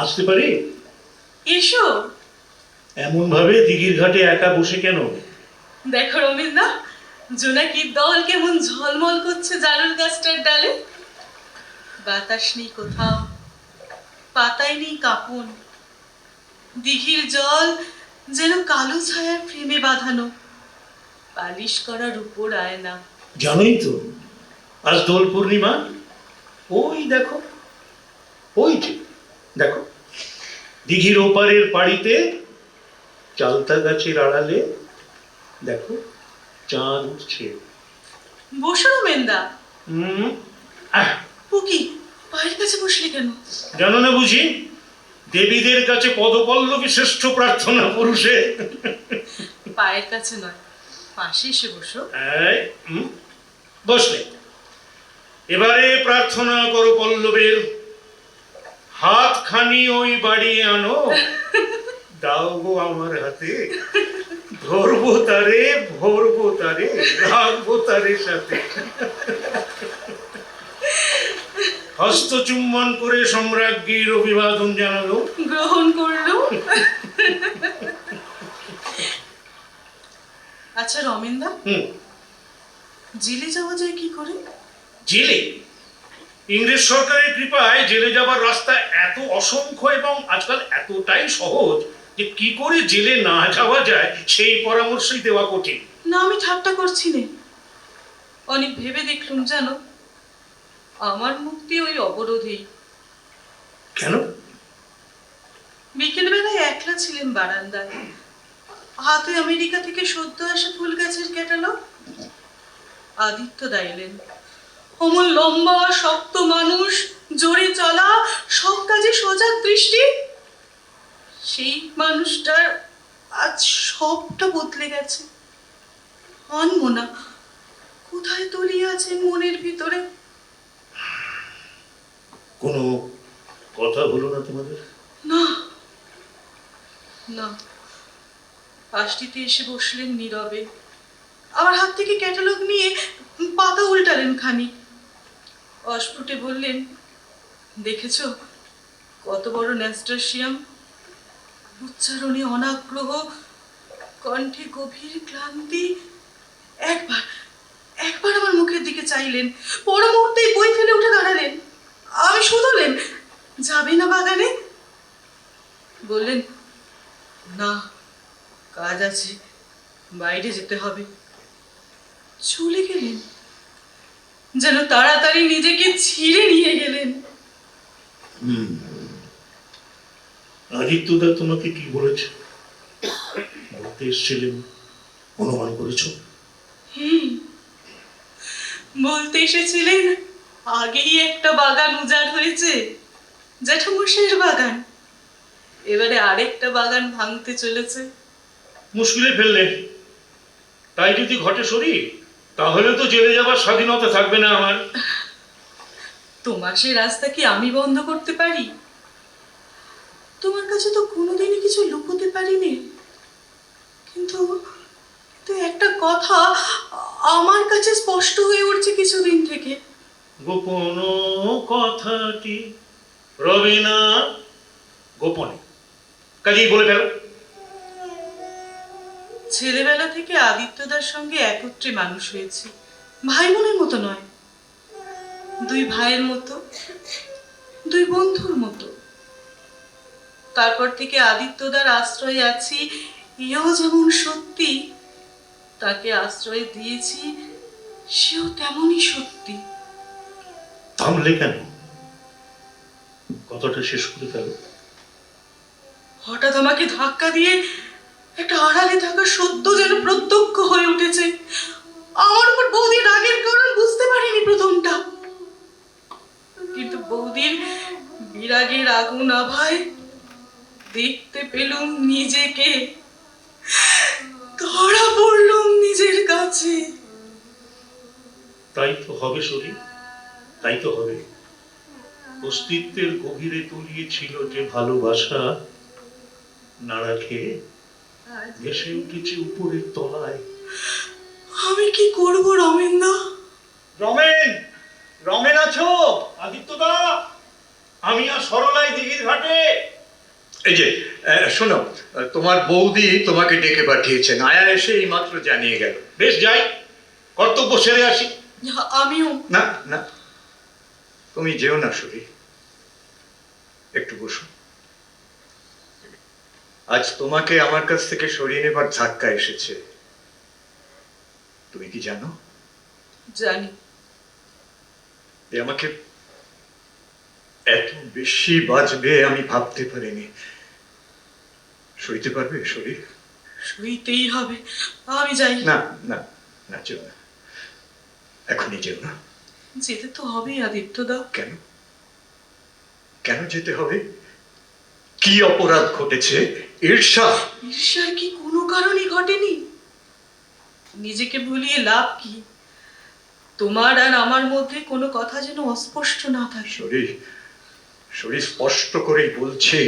[SPEAKER 4] আসতে পারি?
[SPEAKER 3] এসো।
[SPEAKER 4] এমন ভাবে দিঘির ঘাটে একা বসে কেন?
[SPEAKER 3] দেখো রমিন্দা, জোনাকির দল কেমন ঝলমল করছে জারুল গাছটার ডালে। বাতাস নেই কোথাও, পাতায় নেই কাঁপন। দিঘির জল যেন কালো ছায়ার ফ্রেমে বাঁধানো, পালিশ করা রূপোর আয়না।
[SPEAKER 4] জানোই তো, আজ দোল পূর্ণিমা। ওই দেখো, ওই যে দেখো, দিঘির ওপারের পাড়িতে চালতা গাছের আড়ালে দেখো চাঁদ উঠছে।
[SPEAKER 3] বসো রমেন্দা।
[SPEAKER 4] আহ,
[SPEAKER 3] পুকি, পায়ের কাছে বসলে কেন?
[SPEAKER 4] জানো না বুঝি, দেবীদের কাছে পদপল্লবী শ্রেষ্ঠ প্রার্থনা পুরুষে।
[SPEAKER 3] পায়ের কাছে নয়, পাশে এসে বসো।
[SPEAKER 4] বসলে। এবারে প্রার্থনা করো পল্লবের, হাত খানি ওই বাড়িয়ে আনো, দাও গো আমার হাতে, ধরবো তারে, ভরবো তারে, রাখবো তারে সাথে। হস্ত চুম্বন করে সম্রাজ্ঞীর অভিবাদন জানালো।
[SPEAKER 3] গ্রহণ করলো। আচ্ছা রমেন্দা, জেলে যাওয়া যায় কি করে?
[SPEAKER 4] জেলে? ইংরেজ সরকারের কৃপায় জেলে যাবার রাস্তা এত অসংখ্য এবং আজকাল এতটাই সহজ যে কি করে জেলে না যাওয়া যায় সেই পরামর্শই দেওয়া কঠিন।
[SPEAKER 3] না, আমি ঠাট্টা করছি না। অনেক ভেবে দেখলুম জানো, আমার মুক্তি ওই অবরোধেই।
[SPEAKER 4] কেন?
[SPEAKER 3] বিকেলবেলায় একলা ছিলেন বারান্দায়, হাতে আমেরিকা থেকে সদ্য আসা ফুল গাছের ক্যাটালগ। আদিত্য দা এলেন। অমন লম্বা শক্ত মানুষ, জোরে চলা, সব কাজে সজাগ দৃষ্টি। সেই মানুষটার আজ সবটা বদলে গেছে। অনমনা কোথায় তলিয়ে আছেন মনের ভিতরে।
[SPEAKER 4] কোনো কথা হলো না তোমাদের?
[SPEAKER 3] না না, পাশটিতে এসে বসলেন নীরবে, আমার হাত থেকে ক্যাটালগ নিয়ে পাতা উল্টালেন খানি, অস্ফুটে বললেন, দেখেছো কত বড় ন্যাস্টারশিয়াম। উচ্চারণে অনাগ্রহ, কণ্ঠে গভীর ক্লান্তি। একবার একবার আমার মুখের দিকে চাইলেন, পর মুহূর্তেই বই ফেলে উঠে দাঁড়ালেন। আমি শুধলেন, যাবে না বাগানে? বললেন, না, কাজ আছে, বাইরে যেতে হবে। চলে গেলেন। যেন তাড়াতাড়ি নিজেকে ছিঁড়ে নিয়ে গেলেন।
[SPEAKER 4] আদিত্যদা তোমাকে কি বলেছে বলতে এসেছিলেন, অনুমান করেছ?
[SPEAKER 3] বলতে এসেছিলেন আগেই একটা বাগান উজাড় হয়েছে, জ্যাঠামশাইয়ের বাগান, এবারে আরেকটা বাগান ভাঙতে চলেছে।
[SPEAKER 4] মুশকিলে ফেললে। তাই যদি ঘটে সরি, তাহলে তো জেলে যাবার স্বাধীনতা থাকবে না আমার।
[SPEAKER 3] তোমার সে রাস্তা কি আমি বন্ধ করতে পারি? তোমার কাছে তো কোনোদিনই কিছু লুকোতে পারিনি, কিন্তু একটা কথা আমার কাছে স্পষ্ট হয়ে উঠছে কিছুদিন থেকে।
[SPEAKER 4] গোপন কথাটি রবে না গোপনে, কাজেই বলে ফেলো।
[SPEAKER 3] ছেলেবেলা থেকে আদিত্যদার সঙ্গে একত্রে মানুষ হয়েছে, ভাই বোনের মতো নয়, দুই ভাইয়ের মতো, দুই বন্ধুর মতো। তারপর থেকে আদিত্যদার আশ্রয়ে আছি, এও যেমন সত্যি, তাকে আশ্রয় দিয়েছি সেও তেমনই সত্যি।
[SPEAKER 4] থামলে কেন? কথাটা শেষ করে ফেলো।
[SPEAKER 3] হঠাৎ আমাকে ধাক্কা দিয়ে একটা আড়ালে থাকা সত্য যেন প্রত্যক্ষ হয়ে উঠেছে। আমার উপর বৌদির রাগের কারণ বুঝতে পারিনি প্রথমটা, কিন্তু বৌদির বিরাগের আগুন আভায় দেখতে পেলুম নিজেকে, ধরা পড়লুম নিজের কাছে।
[SPEAKER 4] তাই তো হবে সরি, তাই তো হবে। অস্তিত্বের গভীরে তলিয়ে ছিল যে ভালোবাসা, নাড়া খেয়ে ভেসে উঠেছে উপরের তলায়।
[SPEAKER 3] আমি কি করব রমেনদা?
[SPEAKER 5] রমেন, রমেন আছো?
[SPEAKER 4] আদিত্যদা, আমি আর সরলাই দিঘির ঘাটে।
[SPEAKER 5] এই যে শোনো, তোমার বৌদি তোমাকে ডেকে পাঠিয়েছেন, আয়া এসে এই মাত্র জানিয়ে গেল।
[SPEAKER 4] বেশ, যাই, কর্তব্য সেরে আসি।
[SPEAKER 3] আমিও।
[SPEAKER 5] না না, তুমি যেও না সরি, একটু বসো। আজ তোমাকে আমার কাছ থেকে সরিয়ে নেবার ধাক্কা এসেছে, তুমি কি জানো?
[SPEAKER 3] জানি।
[SPEAKER 5] এ আমাকে এত বেশি বাজবে আমি ভাবতে পারিনি। সইতে পারবে শরীর?
[SPEAKER 3] সইতেই হবে, আমি যাই।
[SPEAKER 5] না না না, যেও না, এখনই যেও না।
[SPEAKER 3] যেতে তো হবেই আদিত্যদা।
[SPEAKER 5] কেন? কেন যেতে হবে? কি অপরাধ ঘটেছে? ঈর্ষা?
[SPEAKER 3] ঈর্ষার কি কোনো কারণই ঘটেনি? নিজেকে ভুলিয়ে লাভ কি? তোমার আর আমার মধ্যে কোনো কথা যেন অস্পষ্ট না থাকে।
[SPEAKER 5] শরীর, শরীর স্পষ্ট করেই বলছে,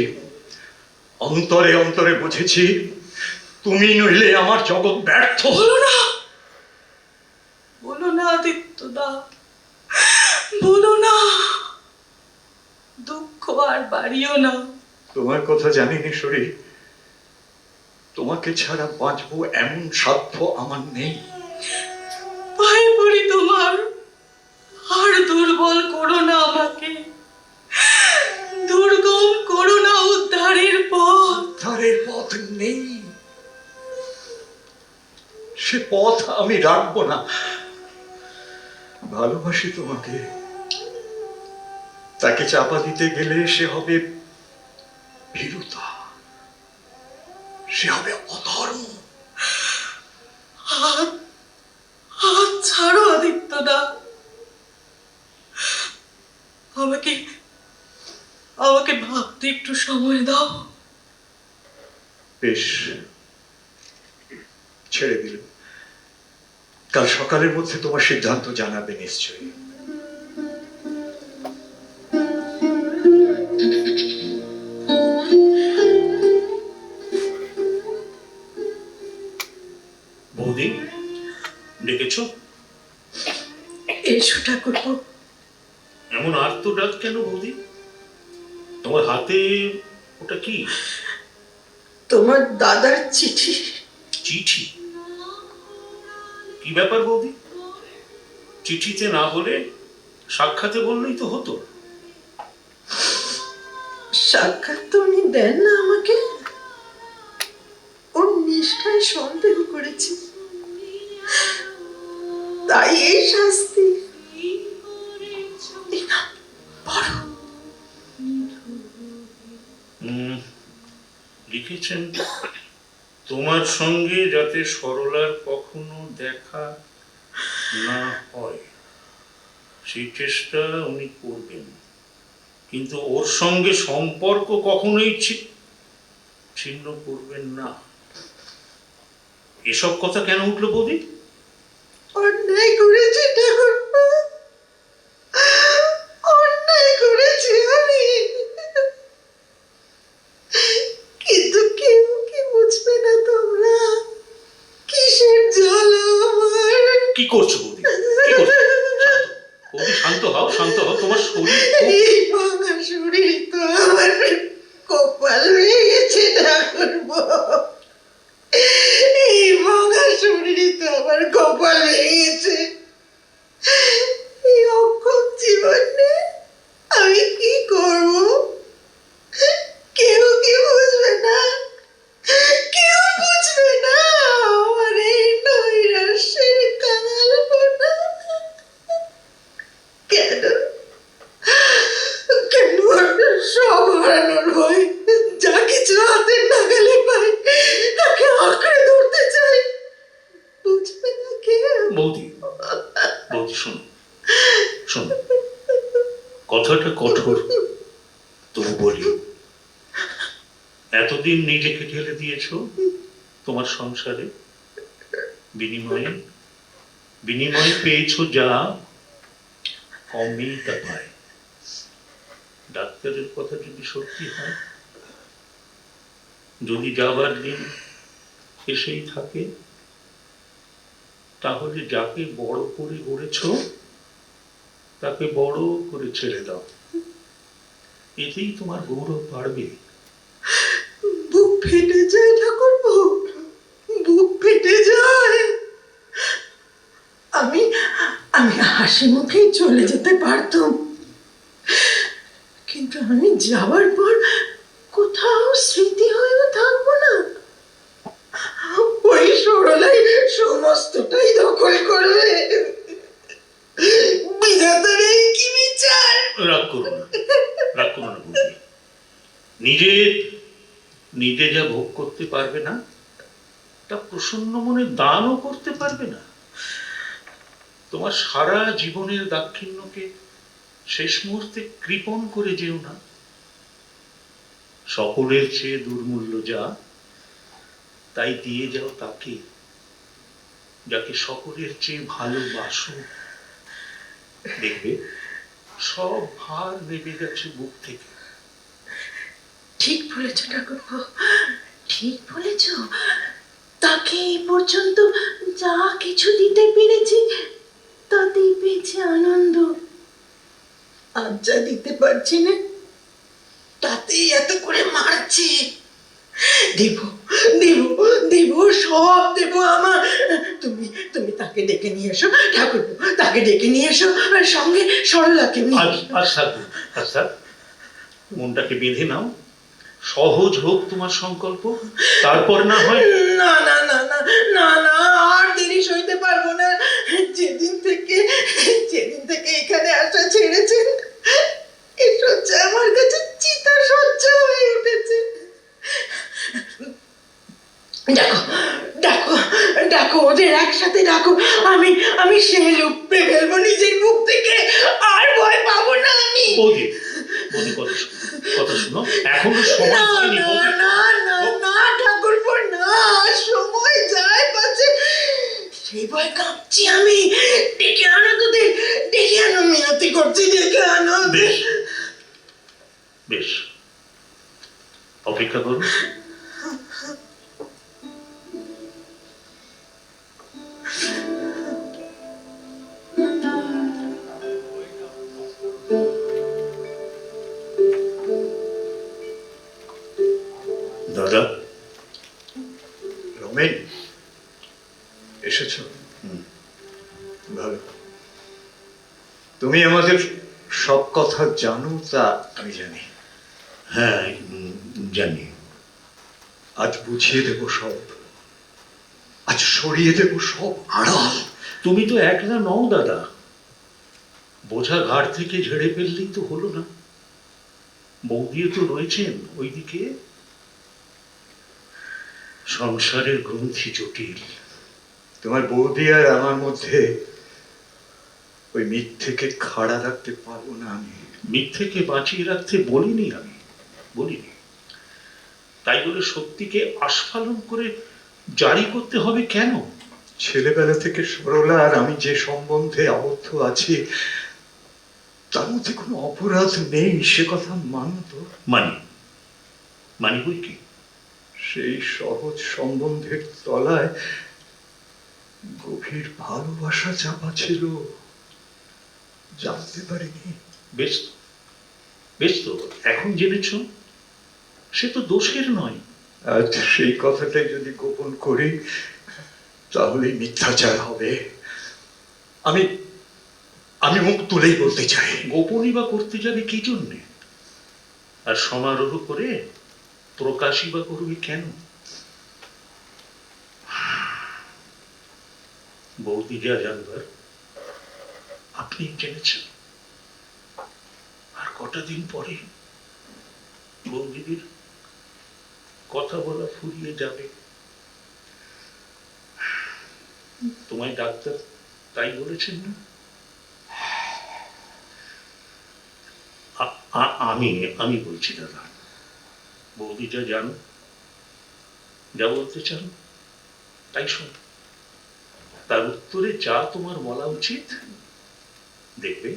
[SPEAKER 5] অন্তরে অন্তরে বুঝেছি তুমি নইলে আমার জগৎ ব্যর্থ।
[SPEAKER 3] বলো না, বলো না আদিত্যদা, বলো না, দুঃখ আর বাড়িও না।
[SPEAKER 5] তোমার কথা জানিনি শরীর, তোমাকে ছাড়া বাঁচবো এমন সাধ্য আমার নেই।
[SPEAKER 3] পায়ে পড়ি তোমার, আর দুর্বল করো না আমাকে, দুর্গম করো না উদ্ধারের পথ।
[SPEAKER 5] উদ্ধারের পথ নেই, সে পথ আমি রাখবো না। ভালোবাসি তোমাকে, তাকে চাপা দিতে গেলে সে হবে ভীরুতা, সে হবে অধর্ম।
[SPEAKER 3] হাত হাত ছাড়ো আদিত্যদা, আমাকে আমাকে ভাবতে একটু সময় দাও।
[SPEAKER 5] বেশ, ছেড়ে দিল। কাল সকালের মধ্যে তোমার সিদ্ধান্ত জানাবে নিশ্চয়ই।
[SPEAKER 4] বৌদি, ডেকেছ?
[SPEAKER 2] এসো ঠাকুরপো।
[SPEAKER 4] এমন আর্তনাদ কেন বৌদি? তোমার হাতে ওটা কি?
[SPEAKER 2] তোমার দাদার চিঠি।
[SPEAKER 4] চিঠি? কি ব্যাপার বৌদি? চিঠিতে না বলে সাক্ষাতে বললেই তো হতো।
[SPEAKER 2] সাক্ষাৎ তো উনি দেন না আমাকে, ওর নিষ্ঠায় সন্দেহ করেছি, তাই এই শাস্তি।
[SPEAKER 4] লিখেছেন, তোমার সঙ্গে যাতে সরলার কখনো দেখা না হয় সেই চেষ্টা উনি করবেন, কিন্তু ওর সঙ্গে সম্পর্ক কখনোই ছিন্ন করবেন না। এসব কথা কেন উঠলো বৌদি?
[SPEAKER 2] অন্যায় করেছি ঠাকুরপো, অন্যায় করেছি আমি, কিন্তু কেউ কি বুঝবে না তোমরা? কিসের জ্বালা আমার!
[SPEAKER 4] কি করছো বৌদি? কি করছো? বৌদি শান্ত হও, শান্ত হও। তোমার শরীর
[SPEAKER 2] এই ভাঙা শরীর তো আমার কপাল ভেঙেছে ঠাকুরপো, এই ভাঙা শরীর তো আমার কপাল ভেঙেছে। এই অক্ষম জীবনে আমি কি করব? কেউ কি বুঝবে না, কেউ বুঝবে না আমার এই নৈরাশ্যের কাঙালপনা। কেন কেন সব হারানোর ভয়, যা কিছু হাতের নাগালে পাই তাকে আঁকড়ে ধরতে চাই, বুঝবে না কেউ।
[SPEAKER 4] বৌদি, বৌদি শোনো, শোনো, কথাটা কঠোর, তবু বলি, এতদিন নিজেকে ঢেলে দিয়েছো তোমার সংসারে, বিনিময়ে পেয়েছো যা, কমই তা পায়। ডাক্তারের কথা যদি সত্যি হয়, যদি যাবার দিন এসেই থাকে, তাহলে যাকে বড় করে গড়েছ তাকে বড় করে ছেড়ে দাও, এতেই তোমার গৌরব বাড়বে।
[SPEAKER 2] বুক ফেটে যায় ঠাকুরপো, বুক ফেটে যায়। আমি আমি হাসি মুখেই চলে যেতে পারতাম, কিন্তু আমি যাওয়ার পর কোথাও স্মৃতি হয়েও থাকবো না। ওই সরলাই সমস্তটাই দখল করবে। বিধাতার এই কি বিচার!
[SPEAKER 4] রাগ করো না, রাগ করো না বৌদি। নিজে নিজে যা ভোগ করতে পারবে না, তা প্রসন্ন মনে দানও করতে পারবে না। তোমার সারা জীবনের দাক্ষিণ্যকে শেষ মুহূর্তে কৃপণ করে যেও না। সকলের চেয়ে দুর্মূল্য যা, তাই দিয়ে যাও তাকে, যাকে সকলের চেয়ে ভালোবাসো। দেখবে সব ভার নেমে গেছে বুক থেকে।
[SPEAKER 2] ঠিক বলেছ ঠাকুরপো, ঠিক বলেছ। তাকে এই পর্যন্ত যা কিছু দিতে পেরেছি তাতেই পেয়েছি আনন্দ, আর যা দিতে পারছি না তাতেই এত করে মারছি। দেব দেব দেব, সব দেব আমার। তুমি তুমি তাকে ডেকে নিয়ে এসো ঠাকুরপো, তাকে ডেকে নিয়ে এসো, আর সঙ্গে সরলাকে নিয়ে এসো।
[SPEAKER 4] আচ্ছা, মনটাকে বেঁধে নাও, সহজ হোক তোমার সংকল্প, তারপর না হয়।
[SPEAKER 2] না না না না না না, আর দেরি সইতে পারবো না। যেদিন থেকে এখানে আসা ছেড়েছেন, এ সজ্জা আমার কাছে চিতা সজ্জা হয়ে উঠেছে। ডাকো ডাকো ডাকো, ওদের একসাথে ডাকো। আমি আমি সে লুপে ফেলবো নিজের মুখ থেকে, আর ভয় পাবো না আমি।
[SPEAKER 4] বৌদি, বৌদি কথা শুনো, এখনো সময়
[SPEAKER 2] না
[SPEAKER 4] হয়নি
[SPEAKER 2] না
[SPEAKER 4] বৌদি।
[SPEAKER 2] না না না ঠাকুরপো, না, সময় যায় পাচ্ছে, সেই ভয় কাঁপছি আমি। ডেকে আনো তোদের, ডেকে আনো, মিনতি করছি, ডেকে আনো।
[SPEAKER 4] বেশ বেশ, অপেক্ষা করো। দাদা,
[SPEAKER 5] রমেন, এসেছ? ভালো। তুমি আমাদের সব কথা জানো, তা আমি জানি।
[SPEAKER 4] হ্যাঁ জানি।
[SPEAKER 5] আজ বুঝিয়ে দেব সব, আজ সরিয়ে দেব সব আড়াল।
[SPEAKER 4] তুমি তো একলা নও দাদা, বোঝা ঘাট থেকে ঝেড়ে ফেললেই তো হলো না। বৌদিও তো রয়েছেন ওইদিকে, সংসারের গ্রন্থি জটিল।
[SPEAKER 5] তোমার বৌদি আর আমার মধ্যে ওই মিথ্যেকে খাড়া রাখতে পারবো না আমি।
[SPEAKER 4] মিথ্যেকে বাঁচিয়ে রাখতে বলিনি আমি, বলিনি। তাই বলে সত্যিকে আস্ফালন করে জারি করতে হবে কেন?
[SPEAKER 5] ছেলেবেলা থেকে সরলা আর আমি যে সম্বন্ধে আবদ্ধ আছি তার মধ্যে কোনো অপরাধ নেই, সে কথা মানো তো?
[SPEAKER 4] মানি, মানি বই কি।
[SPEAKER 5] সেই সহজ সম্বন্ধের তলায় গভীর ভালোবাসা চাপা ছিল, জানতে পারিনি।
[SPEAKER 4] বেশ তো, বেশ তো, এখন জেনেছ, সে তো দোষের নয়।
[SPEAKER 5] আজ সেই কথাটাই যদি গোপন করি তাহলে মিথ্যাচার হবে। আমি আমি মুখ তুলেই বলতে চাই।
[SPEAKER 4] গোপনই বা করতে যাবে কি জন্যে? আর সমারোহ করে প্রকাশই বা করবে কেন? বৌদি যা জানবার আপনি জেনেছেন। আর কটা দিন পরে বৌদিদির কথা বলা ফুরিয়ে যাবে। তোমায় ডাক্তার তাই বলেছেন না? আমি বলছি দাদা, বৌদি যা জানো, যা বলতে চান তাই শোন। তার উত্তরে যা তোমার বলা উচিত দেখবে,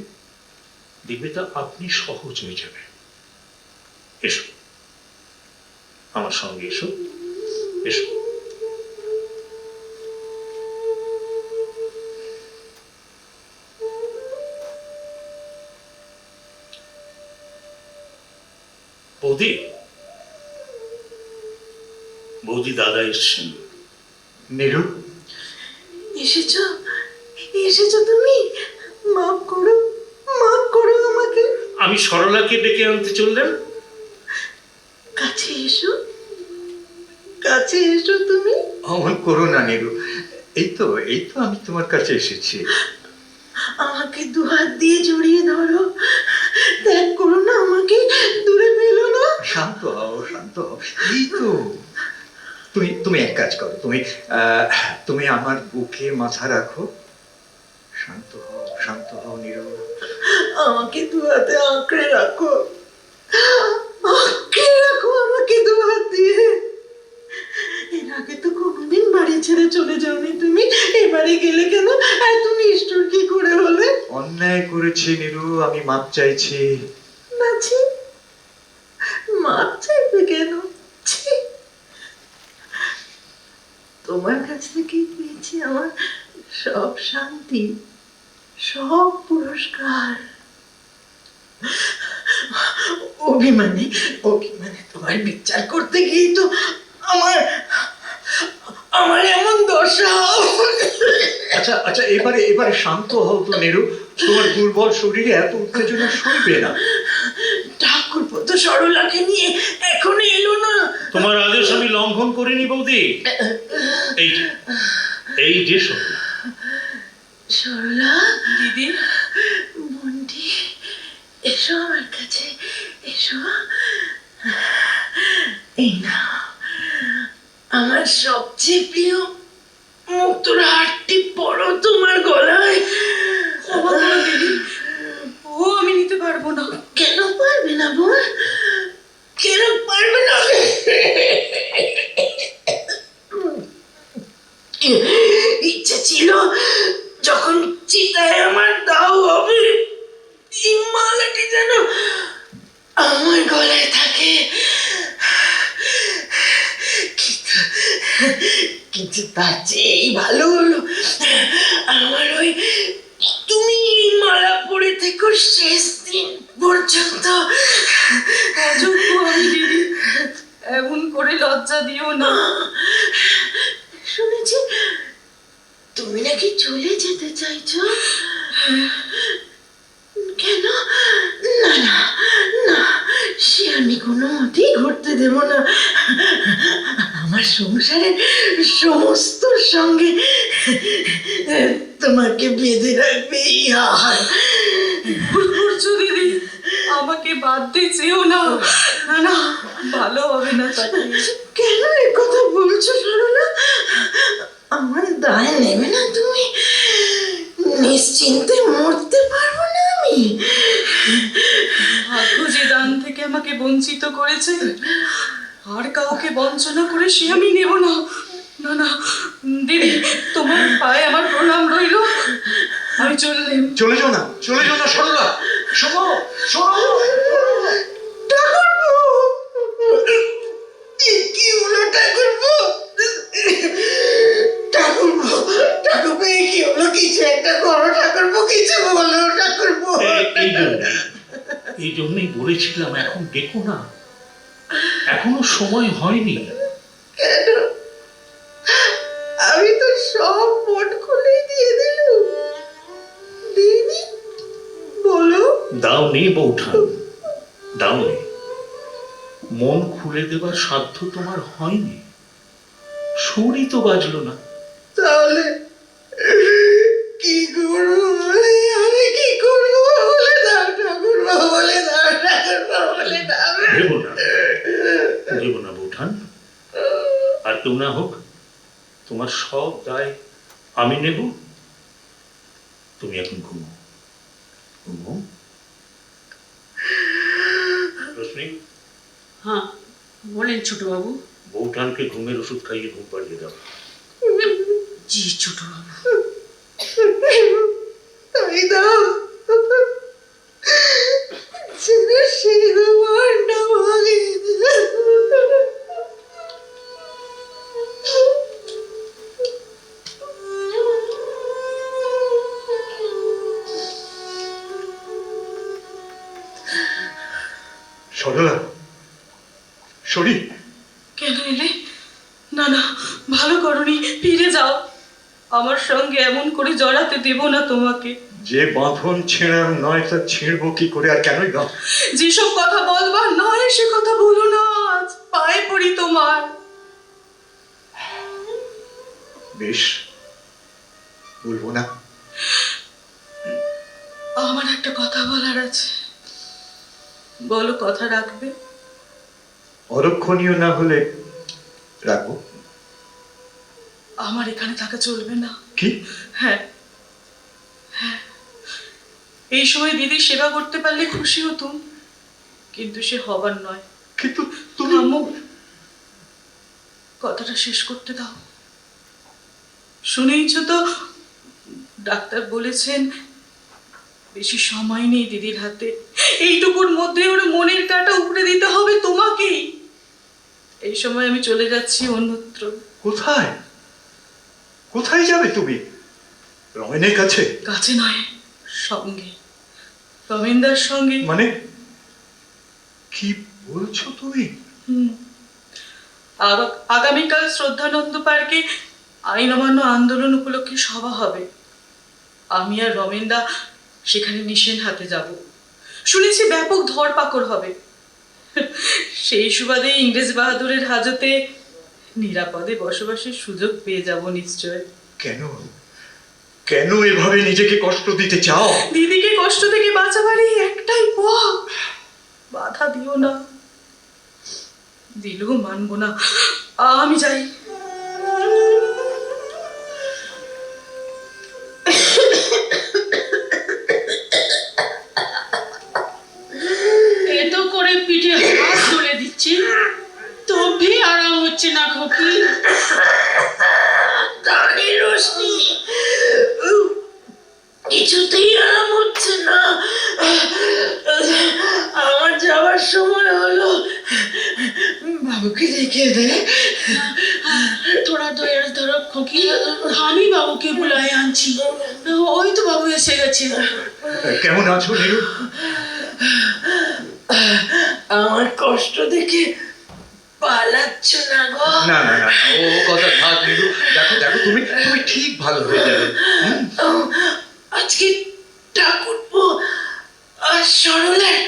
[SPEAKER 4] দেখবে তা আপনি সহজ হয়ে যাবে। এসো আমার সঙ্গে, এসো এসো। বৌদি, বৌদি দাদা এসছেন।
[SPEAKER 5] নিরু,
[SPEAKER 2] এসেছো, এসেছো তুমি? মাফ করো আমাকে।
[SPEAKER 4] আমি সরলাকে ডেকে আনতে চললেন।
[SPEAKER 2] কাছে এসো, কাছে এসো তুমি।
[SPEAKER 5] অমন করো না নিরু। এই তো আমি তোমার কাছে এসেছি।
[SPEAKER 2] আমাকে দুহাত দিয়ে জড়িয়ে ধরো, ত্যাগ করো না আমাকে, দূরে ফেলো না।
[SPEAKER 5] শান্ত হও, শান্ত হও। এই তো তুমি এক কাজ করো, তুমি আমার বুকে মাথা রাখো। শান্ত হও নিরু।
[SPEAKER 2] আমাকে দুহাতে আঁকড়ে রাখো, আঁকড়ে রাখো আমাকে দুহাত দিয়ে। এর আগে তো কোনোদিন বাড়ি ছেড়ে চলে যাওনি তুমি, এবারে গেলে কেন? এত নিষ্ঠুর কি করে হলে?
[SPEAKER 5] অন্যায় করেছি নিরু, আমি মাপ চাইছি।
[SPEAKER 2] নাচি, মাপ চাইবে কেন? ছি! তোমার কাছ থেকে পেয়েছি আমার সব শান্তি, সব পুরস্কার। অভিমানে তোমার বিচার করতে গিয়ে তো আমার এমন দশা।
[SPEAKER 5] আচ্ছা এবারে শান্ত হও তো নিরু। তোমার দুর্বল শরীরে এত উত্তেজনা সইবে না।
[SPEAKER 2] ঠাকুরপো তো সরলাকে নিয়ে এখনো এলো না।
[SPEAKER 4] তোমার আদেশ আমি লঙ্ঘন করিনি বৌদি। এই যে সরলা।
[SPEAKER 2] সরলা
[SPEAKER 3] দিদি,
[SPEAKER 2] মন্টি, এসো আমার কাছে, এসো। এই না আমার সবচেয়ে প্রিয় মুক্তোর হারটি পরো তোমার গলায়।
[SPEAKER 3] ক্ষমা করো দিদি, ও আমি নিতে পারবো না।
[SPEAKER 2] কেন পারবে না বোন? কেন পারবে না? ইচ্ছে ছিল যখন চিতায় আমার দাও হবে এই মালাটি যেন আমার গলায় থাকে। কিন্তু তার চেয়ে ভালো হলো আমার ওই তুমি এই মালা পরে থেকো শেষ দিন পর্যন্ত।
[SPEAKER 3] অযোগ্য আমি দিদি, এমন করে লজ্জা দিও না।
[SPEAKER 2] শুনেছি তুমি নাকি চলে যেতে চাইছো। কেন? না না না, সে আমি কোনো মতেই ঘটতে দেব না। আমার সংসারের সমস্ত সঙ্গে তোমাকে বেঁধে রাখবে এই হার।
[SPEAKER 3] ভুল করছো দিদি, আমাকে বাদ দিয়ে চেও না। না না, ভালো হবে না তাকে।
[SPEAKER 2] কেন এ কথা বলছো?
[SPEAKER 3] বঞ্চিত করেছে, আর কাউকে বঞ্চনা করে সে আমি নেব না। না না দিদি, তোমার পায়ে আমার প্রণাম রইল, আমি চললেন।
[SPEAKER 5] চলে যাও না সরলা, শোনো শোনো।
[SPEAKER 2] কি হলো ঠাকুরপো? ঠাকুরপো কি হলো? কিছু একটা করো ঠাকুরপো, কিছু বলো ঠাকুরপো।
[SPEAKER 4] এই জন্যই বলেছিলাম এখন দেখো না, এখনো সময় হয়নি।
[SPEAKER 2] কেন? আমি তো সব মন খুলে দিয়ে দিলুম। দিদি বলো।
[SPEAKER 4] দাওনি বৌঠান, দাওনি। মন খুলে দেবার সাধ্য তোমার হয়নি, সুরই তো বাজলো না।
[SPEAKER 2] তাহলে কি করবো? আমি কি করবো? বলে দাও ঠাকুরপো, বলে দাও ঠাকুরপো, বলে দাও।
[SPEAKER 4] দেব না বৌঠান, আর কেউ না হোক, তোমার সব দায় আমি নেব। তুমি এখন ঘুমো, ঘুমো। রশ্মি,
[SPEAKER 1] হ্যাঁ বলেন ছোট বাবু।
[SPEAKER 4] বৌঠানকে ঘুমের ওষুধ খাইয়ে ঘুম পাড়িয়ে দাও।
[SPEAKER 1] জি ছোট বাবু।
[SPEAKER 2] তাই দাও। ছেলে সেই ঘুমানটা ভাগে।
[SPEAKER 5] সরলা, সরি।
[SPEAKER 3] কেন এলে? না না, ভালো করনি, ফিরে যাও। আমার সঙ্গে এমন করে জড়াতে দেব না তোমাকে।
[SPEAKER 5] যে বাঁধন ছেঁড়ার নয় তা ছিঁড়বো কি করে, আর কেনই বা?
[SPEAKER 3] যেসব কথা বলবার নয় সে কথা বলো না, আজ পায়ে পড়ি তোমার।
[SPEAKER 5] বেশ, বলবো না।
[SPEAKER 3] আমার একটা কথা বলার আছে, বলো কথা রাখবে?
[SPEAKER 5] অলক্ষণীয় না হলে রাখবো।
[SPEAKER 3] আমার এখানে থাকা চলবে না।
[SPEAKER 5] কি?
[SPEAKER 3] হ্যাঁ হ্যাঁ, এই সময় দিদির সেবা করতে পারলে খুশি হতুম, কিন্তু সে হবার নয়।
[SPEAKER 5] কিন্তু তুমি
[SPEAKER 3] থামো, কথাটা শেষ করতে দাও। শুনেইছ তো, ডাক্তার বলেছেন বেশি সময় নেই দিদির হাতে। এইটুকুর মধ্যে ওর মনের কাঁটা উপড়ে দিতে হবে তোমাকেই। এই সময় আমি চলে যাচ্ছি অন্যত্র।
[SPEAKER 5] কোথায়? কোথায় যাবে তুমি? রমেনের কাছে?
[SPEAKER 3] কাছে নয়, সঙ্গে, রমেনদার সঙ্গে।
[SPEAKER 5] মানে কি বলছো তুমি?
[SPEAKER 3] আগামীকাল শ্রদ্ধানন্দ পার্কে আইন অমান্য আন্দোলন উপলক্ষে সভা হবে। আমি আর রমেনদা সেখানে নিশেন হাতে যাব। শুনেছি ব্যাপক ধরপাকড় হবে। সেই সুবাদে ইংরেজ বাহাদুরের হাজতে নিরাপদে বসবাসের সুযোগ পেয়ে যাব নিশ্চয়।
[SPEAKER 5] কেন কেন এভাবে নিজেকে কষ্ট দিতে চাও?
[SPEAKER 3] দিদিকে কষ্ট থেকে বাঁচাবারই একটাই পথ। বাধা দিও না, দিলেও মানবো না। আমি যাই।
[SPEAKER 1] এতো করে পিঠে হাত তুলে দিচ্ছি, তবে আরাম হচ্ছে না খোকি।
[SPEAKER 2] তারই রশ্মি, কিছুতেই আরাম হচ্ছে না। আমার যাওয়ার সময় হলো, বাবুকে রেখে দে।
[SPEAKER 1] थोड़ा দয়ার ধরো খোকি, আমি বাবুকে বুলাই আনছি। ওই তো বাবু এসে গেছে।
[SPEAKER 5] কেমন আছো নীরু?
[SPEAKER 2] আমার কষ্ট দেখে পালাচ্ছ না গো?
[SPEAKER 5] না না না, ও কথা থাক নীরু। দেখো দেখো, তুমি তুমি ঠিক ভালো হয়ে যাবে।
[SPEAKER 2] আজকে ঠাকুরপো আর সরলার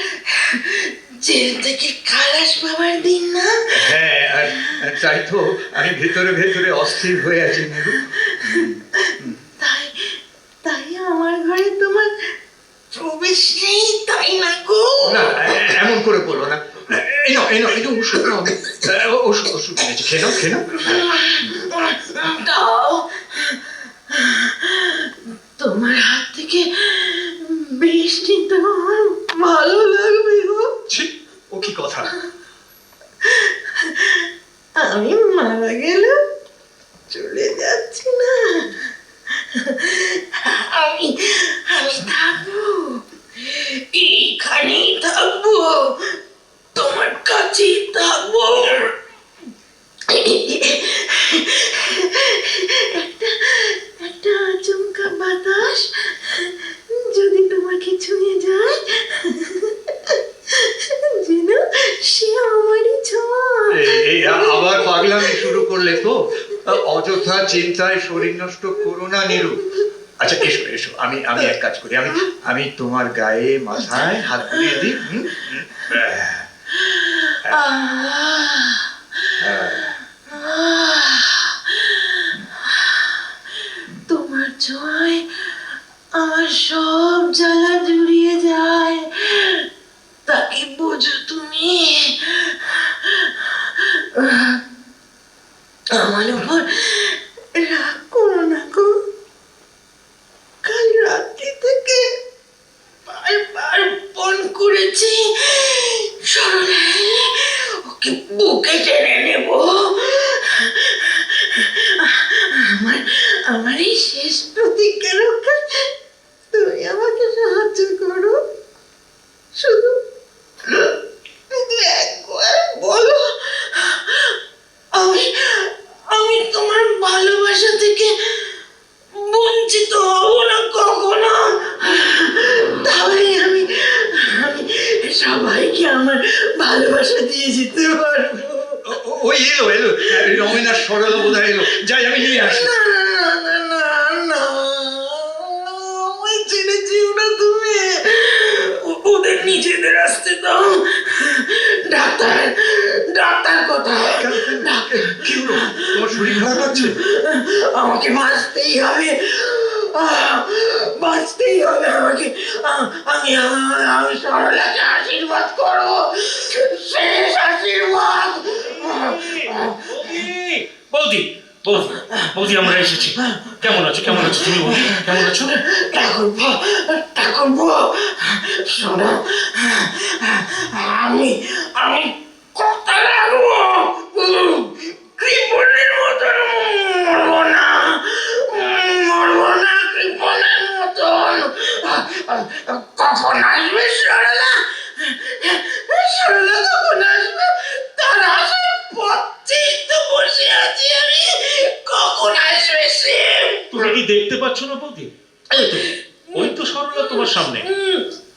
[SPEAKER 2] জেল থেকে খালাস পাবার দিন না?
[SPEAKER 5] হ্যাঁ, আর তাই তো আমি ভেতরে ভেতরে অস্থির হয়ে আছি নীরু।
[SPEAKER 2] তাই তাই আমার ঘরে তোমার প্রবেশ নেই, তাই না গো?
[SPEAKER 5] না, এমন করে বলো না। এই নাও এই নাও, এই নাও ওষুধ নাও। ওষুধ ওষুধ এনেছি, খেয়ে নাও খেয়ে নাও।
[SPEAKER 2] দাও, তোমার হাত থেকে বেশ নিতে আমার ভালো লাগবে গো।
[SPEAKER 5] ছি, ও কি কথা?
[SPEAKER 2] আমি মারা গেলে চলে যাচ্ছি না, আমি আমি থাকবো, এইখানেই থাকবো, তোমার কাছেই থাকবো। একটা আচমকা বাতাস যদি তোমাকে ছুঁয়ে যায়, যেন সে আমারই ছোঁয়া।
[SPEAKER 5] এই আবার পাগলামি শুরু করলে তো? অযথা চিন্তায় শরীর নষ্ট করো না নিরু। আচ্ছা এসো এসো, আমি এক কাজ করি, আমি তোমার গায়ে মাথায় হাত বুলিয়ে দিই।
[SPEAKER 2] তোমার ছোঁয়ায় আমার সব জ্বালা জুড়িয়ে যায়, তাকে বোঝো তুমি। আমার উপর রাগ করো না গো, কাল রাত্রি থেকে বারবার ফোন করেছি, সরলা এলে ওকে বুকে টেনে নেব। আমার এই শেষ প্রতিজ্ঞা রক্ষা তুমি আমাকে সাহায্য করো। শুধু একবার বলো, আমি তোমার ভালোবাসা থেকে বঞ্চিত হব না কখনো। তাহলে আমি সবাইকে আমার ভালোবাসা দিয়ে যেতে পারবো।
[SPEAKER 5] ওই এলো রমেনা সরলা বোধ এলো, যাই আমি নিয়ে আসি।
[SPEAKER 2] না আমায় ছেড়ে যেও না তুমি, ওদের নিজেদের আসতে দাও। ডাক্তার কোথায়?
[SPEAKER 5] কি হলো, তোমার শরীর খারাপ আছে?
[SPEAKER 2] আমাকে বাঁচতেই হবে, আমাকে। আমি সরলাকে আশীর্বাদ করো, শেষ আশীর্বাদ।
[SPEAKER 4] বৌদি বৌদি বৌদি, আমরা এসেছি। কেমন আছো তুমি বৌদি, কেমন আছো?
[SPEAKER 2] ঠাকুরপো শোনো, আমি কথা রাখবো, কৃপণের মতন মরবো না, কৃপণের মতন। কখন আসবে সরলা কখন আসবে? তার আসার পথেই তো বসে আছি আমি, কখন আসবে সে?
[SPEAKER 4] তুমি কি দেখতে পাচ্ছ না বৌদি? ওই তো সরলা তোমার সামনে,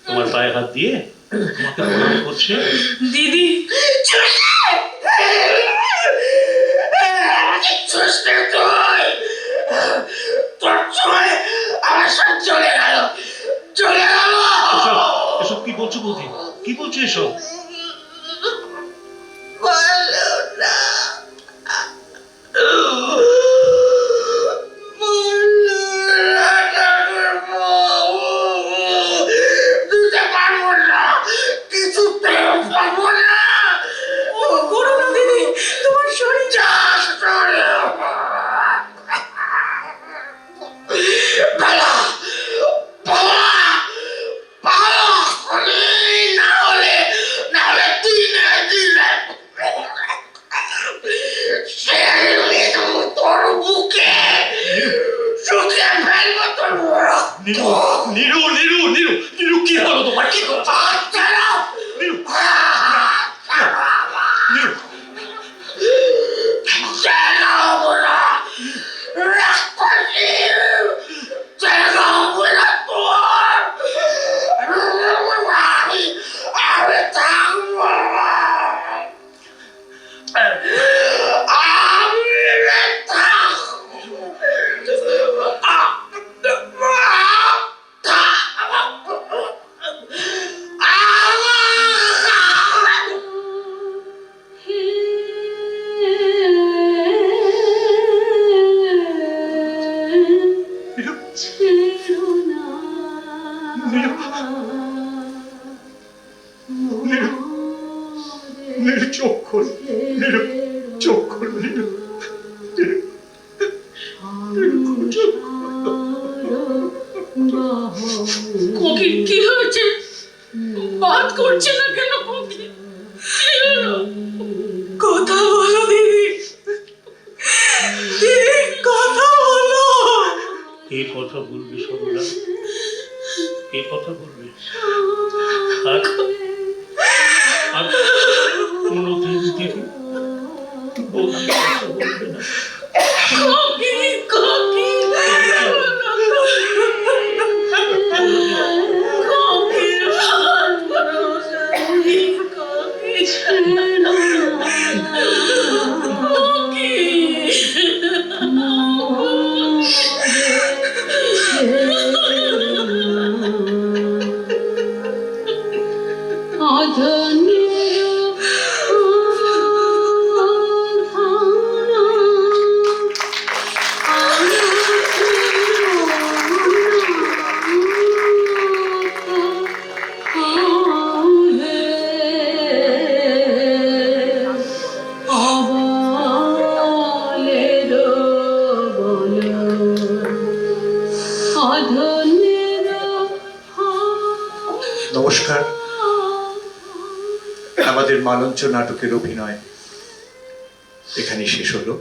[SPEAKER 4] তোমার পায়ে হাত দিয়ে তোমাকে প্রণাম করছে।
[SPEAKER 3] দিদি,
[SPEAKER 2] আমার সব চলে গেল।
[SPEAKER 4] এসব কি বলছো বৌদি, কি বলছো এসব?
[SPEAKER 2] ভালো না, দিতে পারবো না, কিছুতে পারবো না।
[SPEAKER 3] করো না দিদি, তোমার শরীর
[SPEAKER 4] নিরু, কি হলো তোমার? কি করছো? নিরু, নিরু, কে কথা বলবে সরলা? কে কথা বলবে? আর আর কোনোদিন দেবী বৌদি কথা বলবে না।
[SPEAKER 5] নমস্কার। আমাদের মালঞ্চ নাটকের অভিনয় এখানেই শেষ হলো।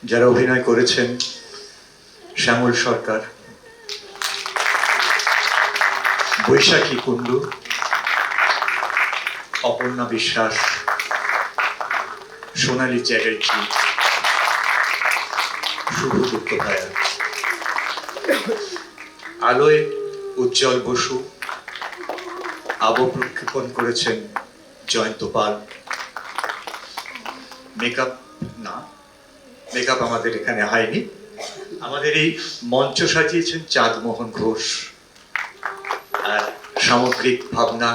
[SPEAKER 5] যারা অভিনয় করেছেন: শ্যামল সরকার, বৈশাখী কুণ্ডু, অপর্ণা বিশ্বাস, সোনালী চ্যাটার্জি, শুভদত্ত ভায়া, আলোয় উজ্জ্বল বসু, আবহ প্রক্ষেপণ করেছেন জয়ন্ত পাল। মেকআপ আমাদের এখানে হয়নি। আমাদের এই মঞ্চ সাজিয়েছেন চাঁদমোহন ঘোষ, আর সামগ্রিক ভাবনা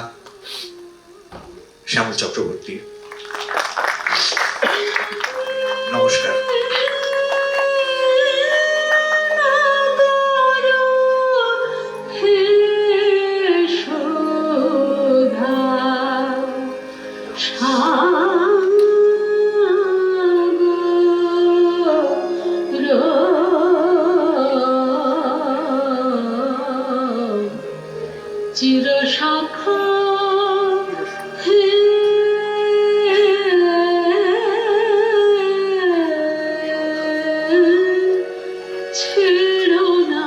[SPEAKER 5] শ্যামল চক্রবর্তী। নমস্কার।
[SPEAKER 6] চিরশাখা ছেড়ো না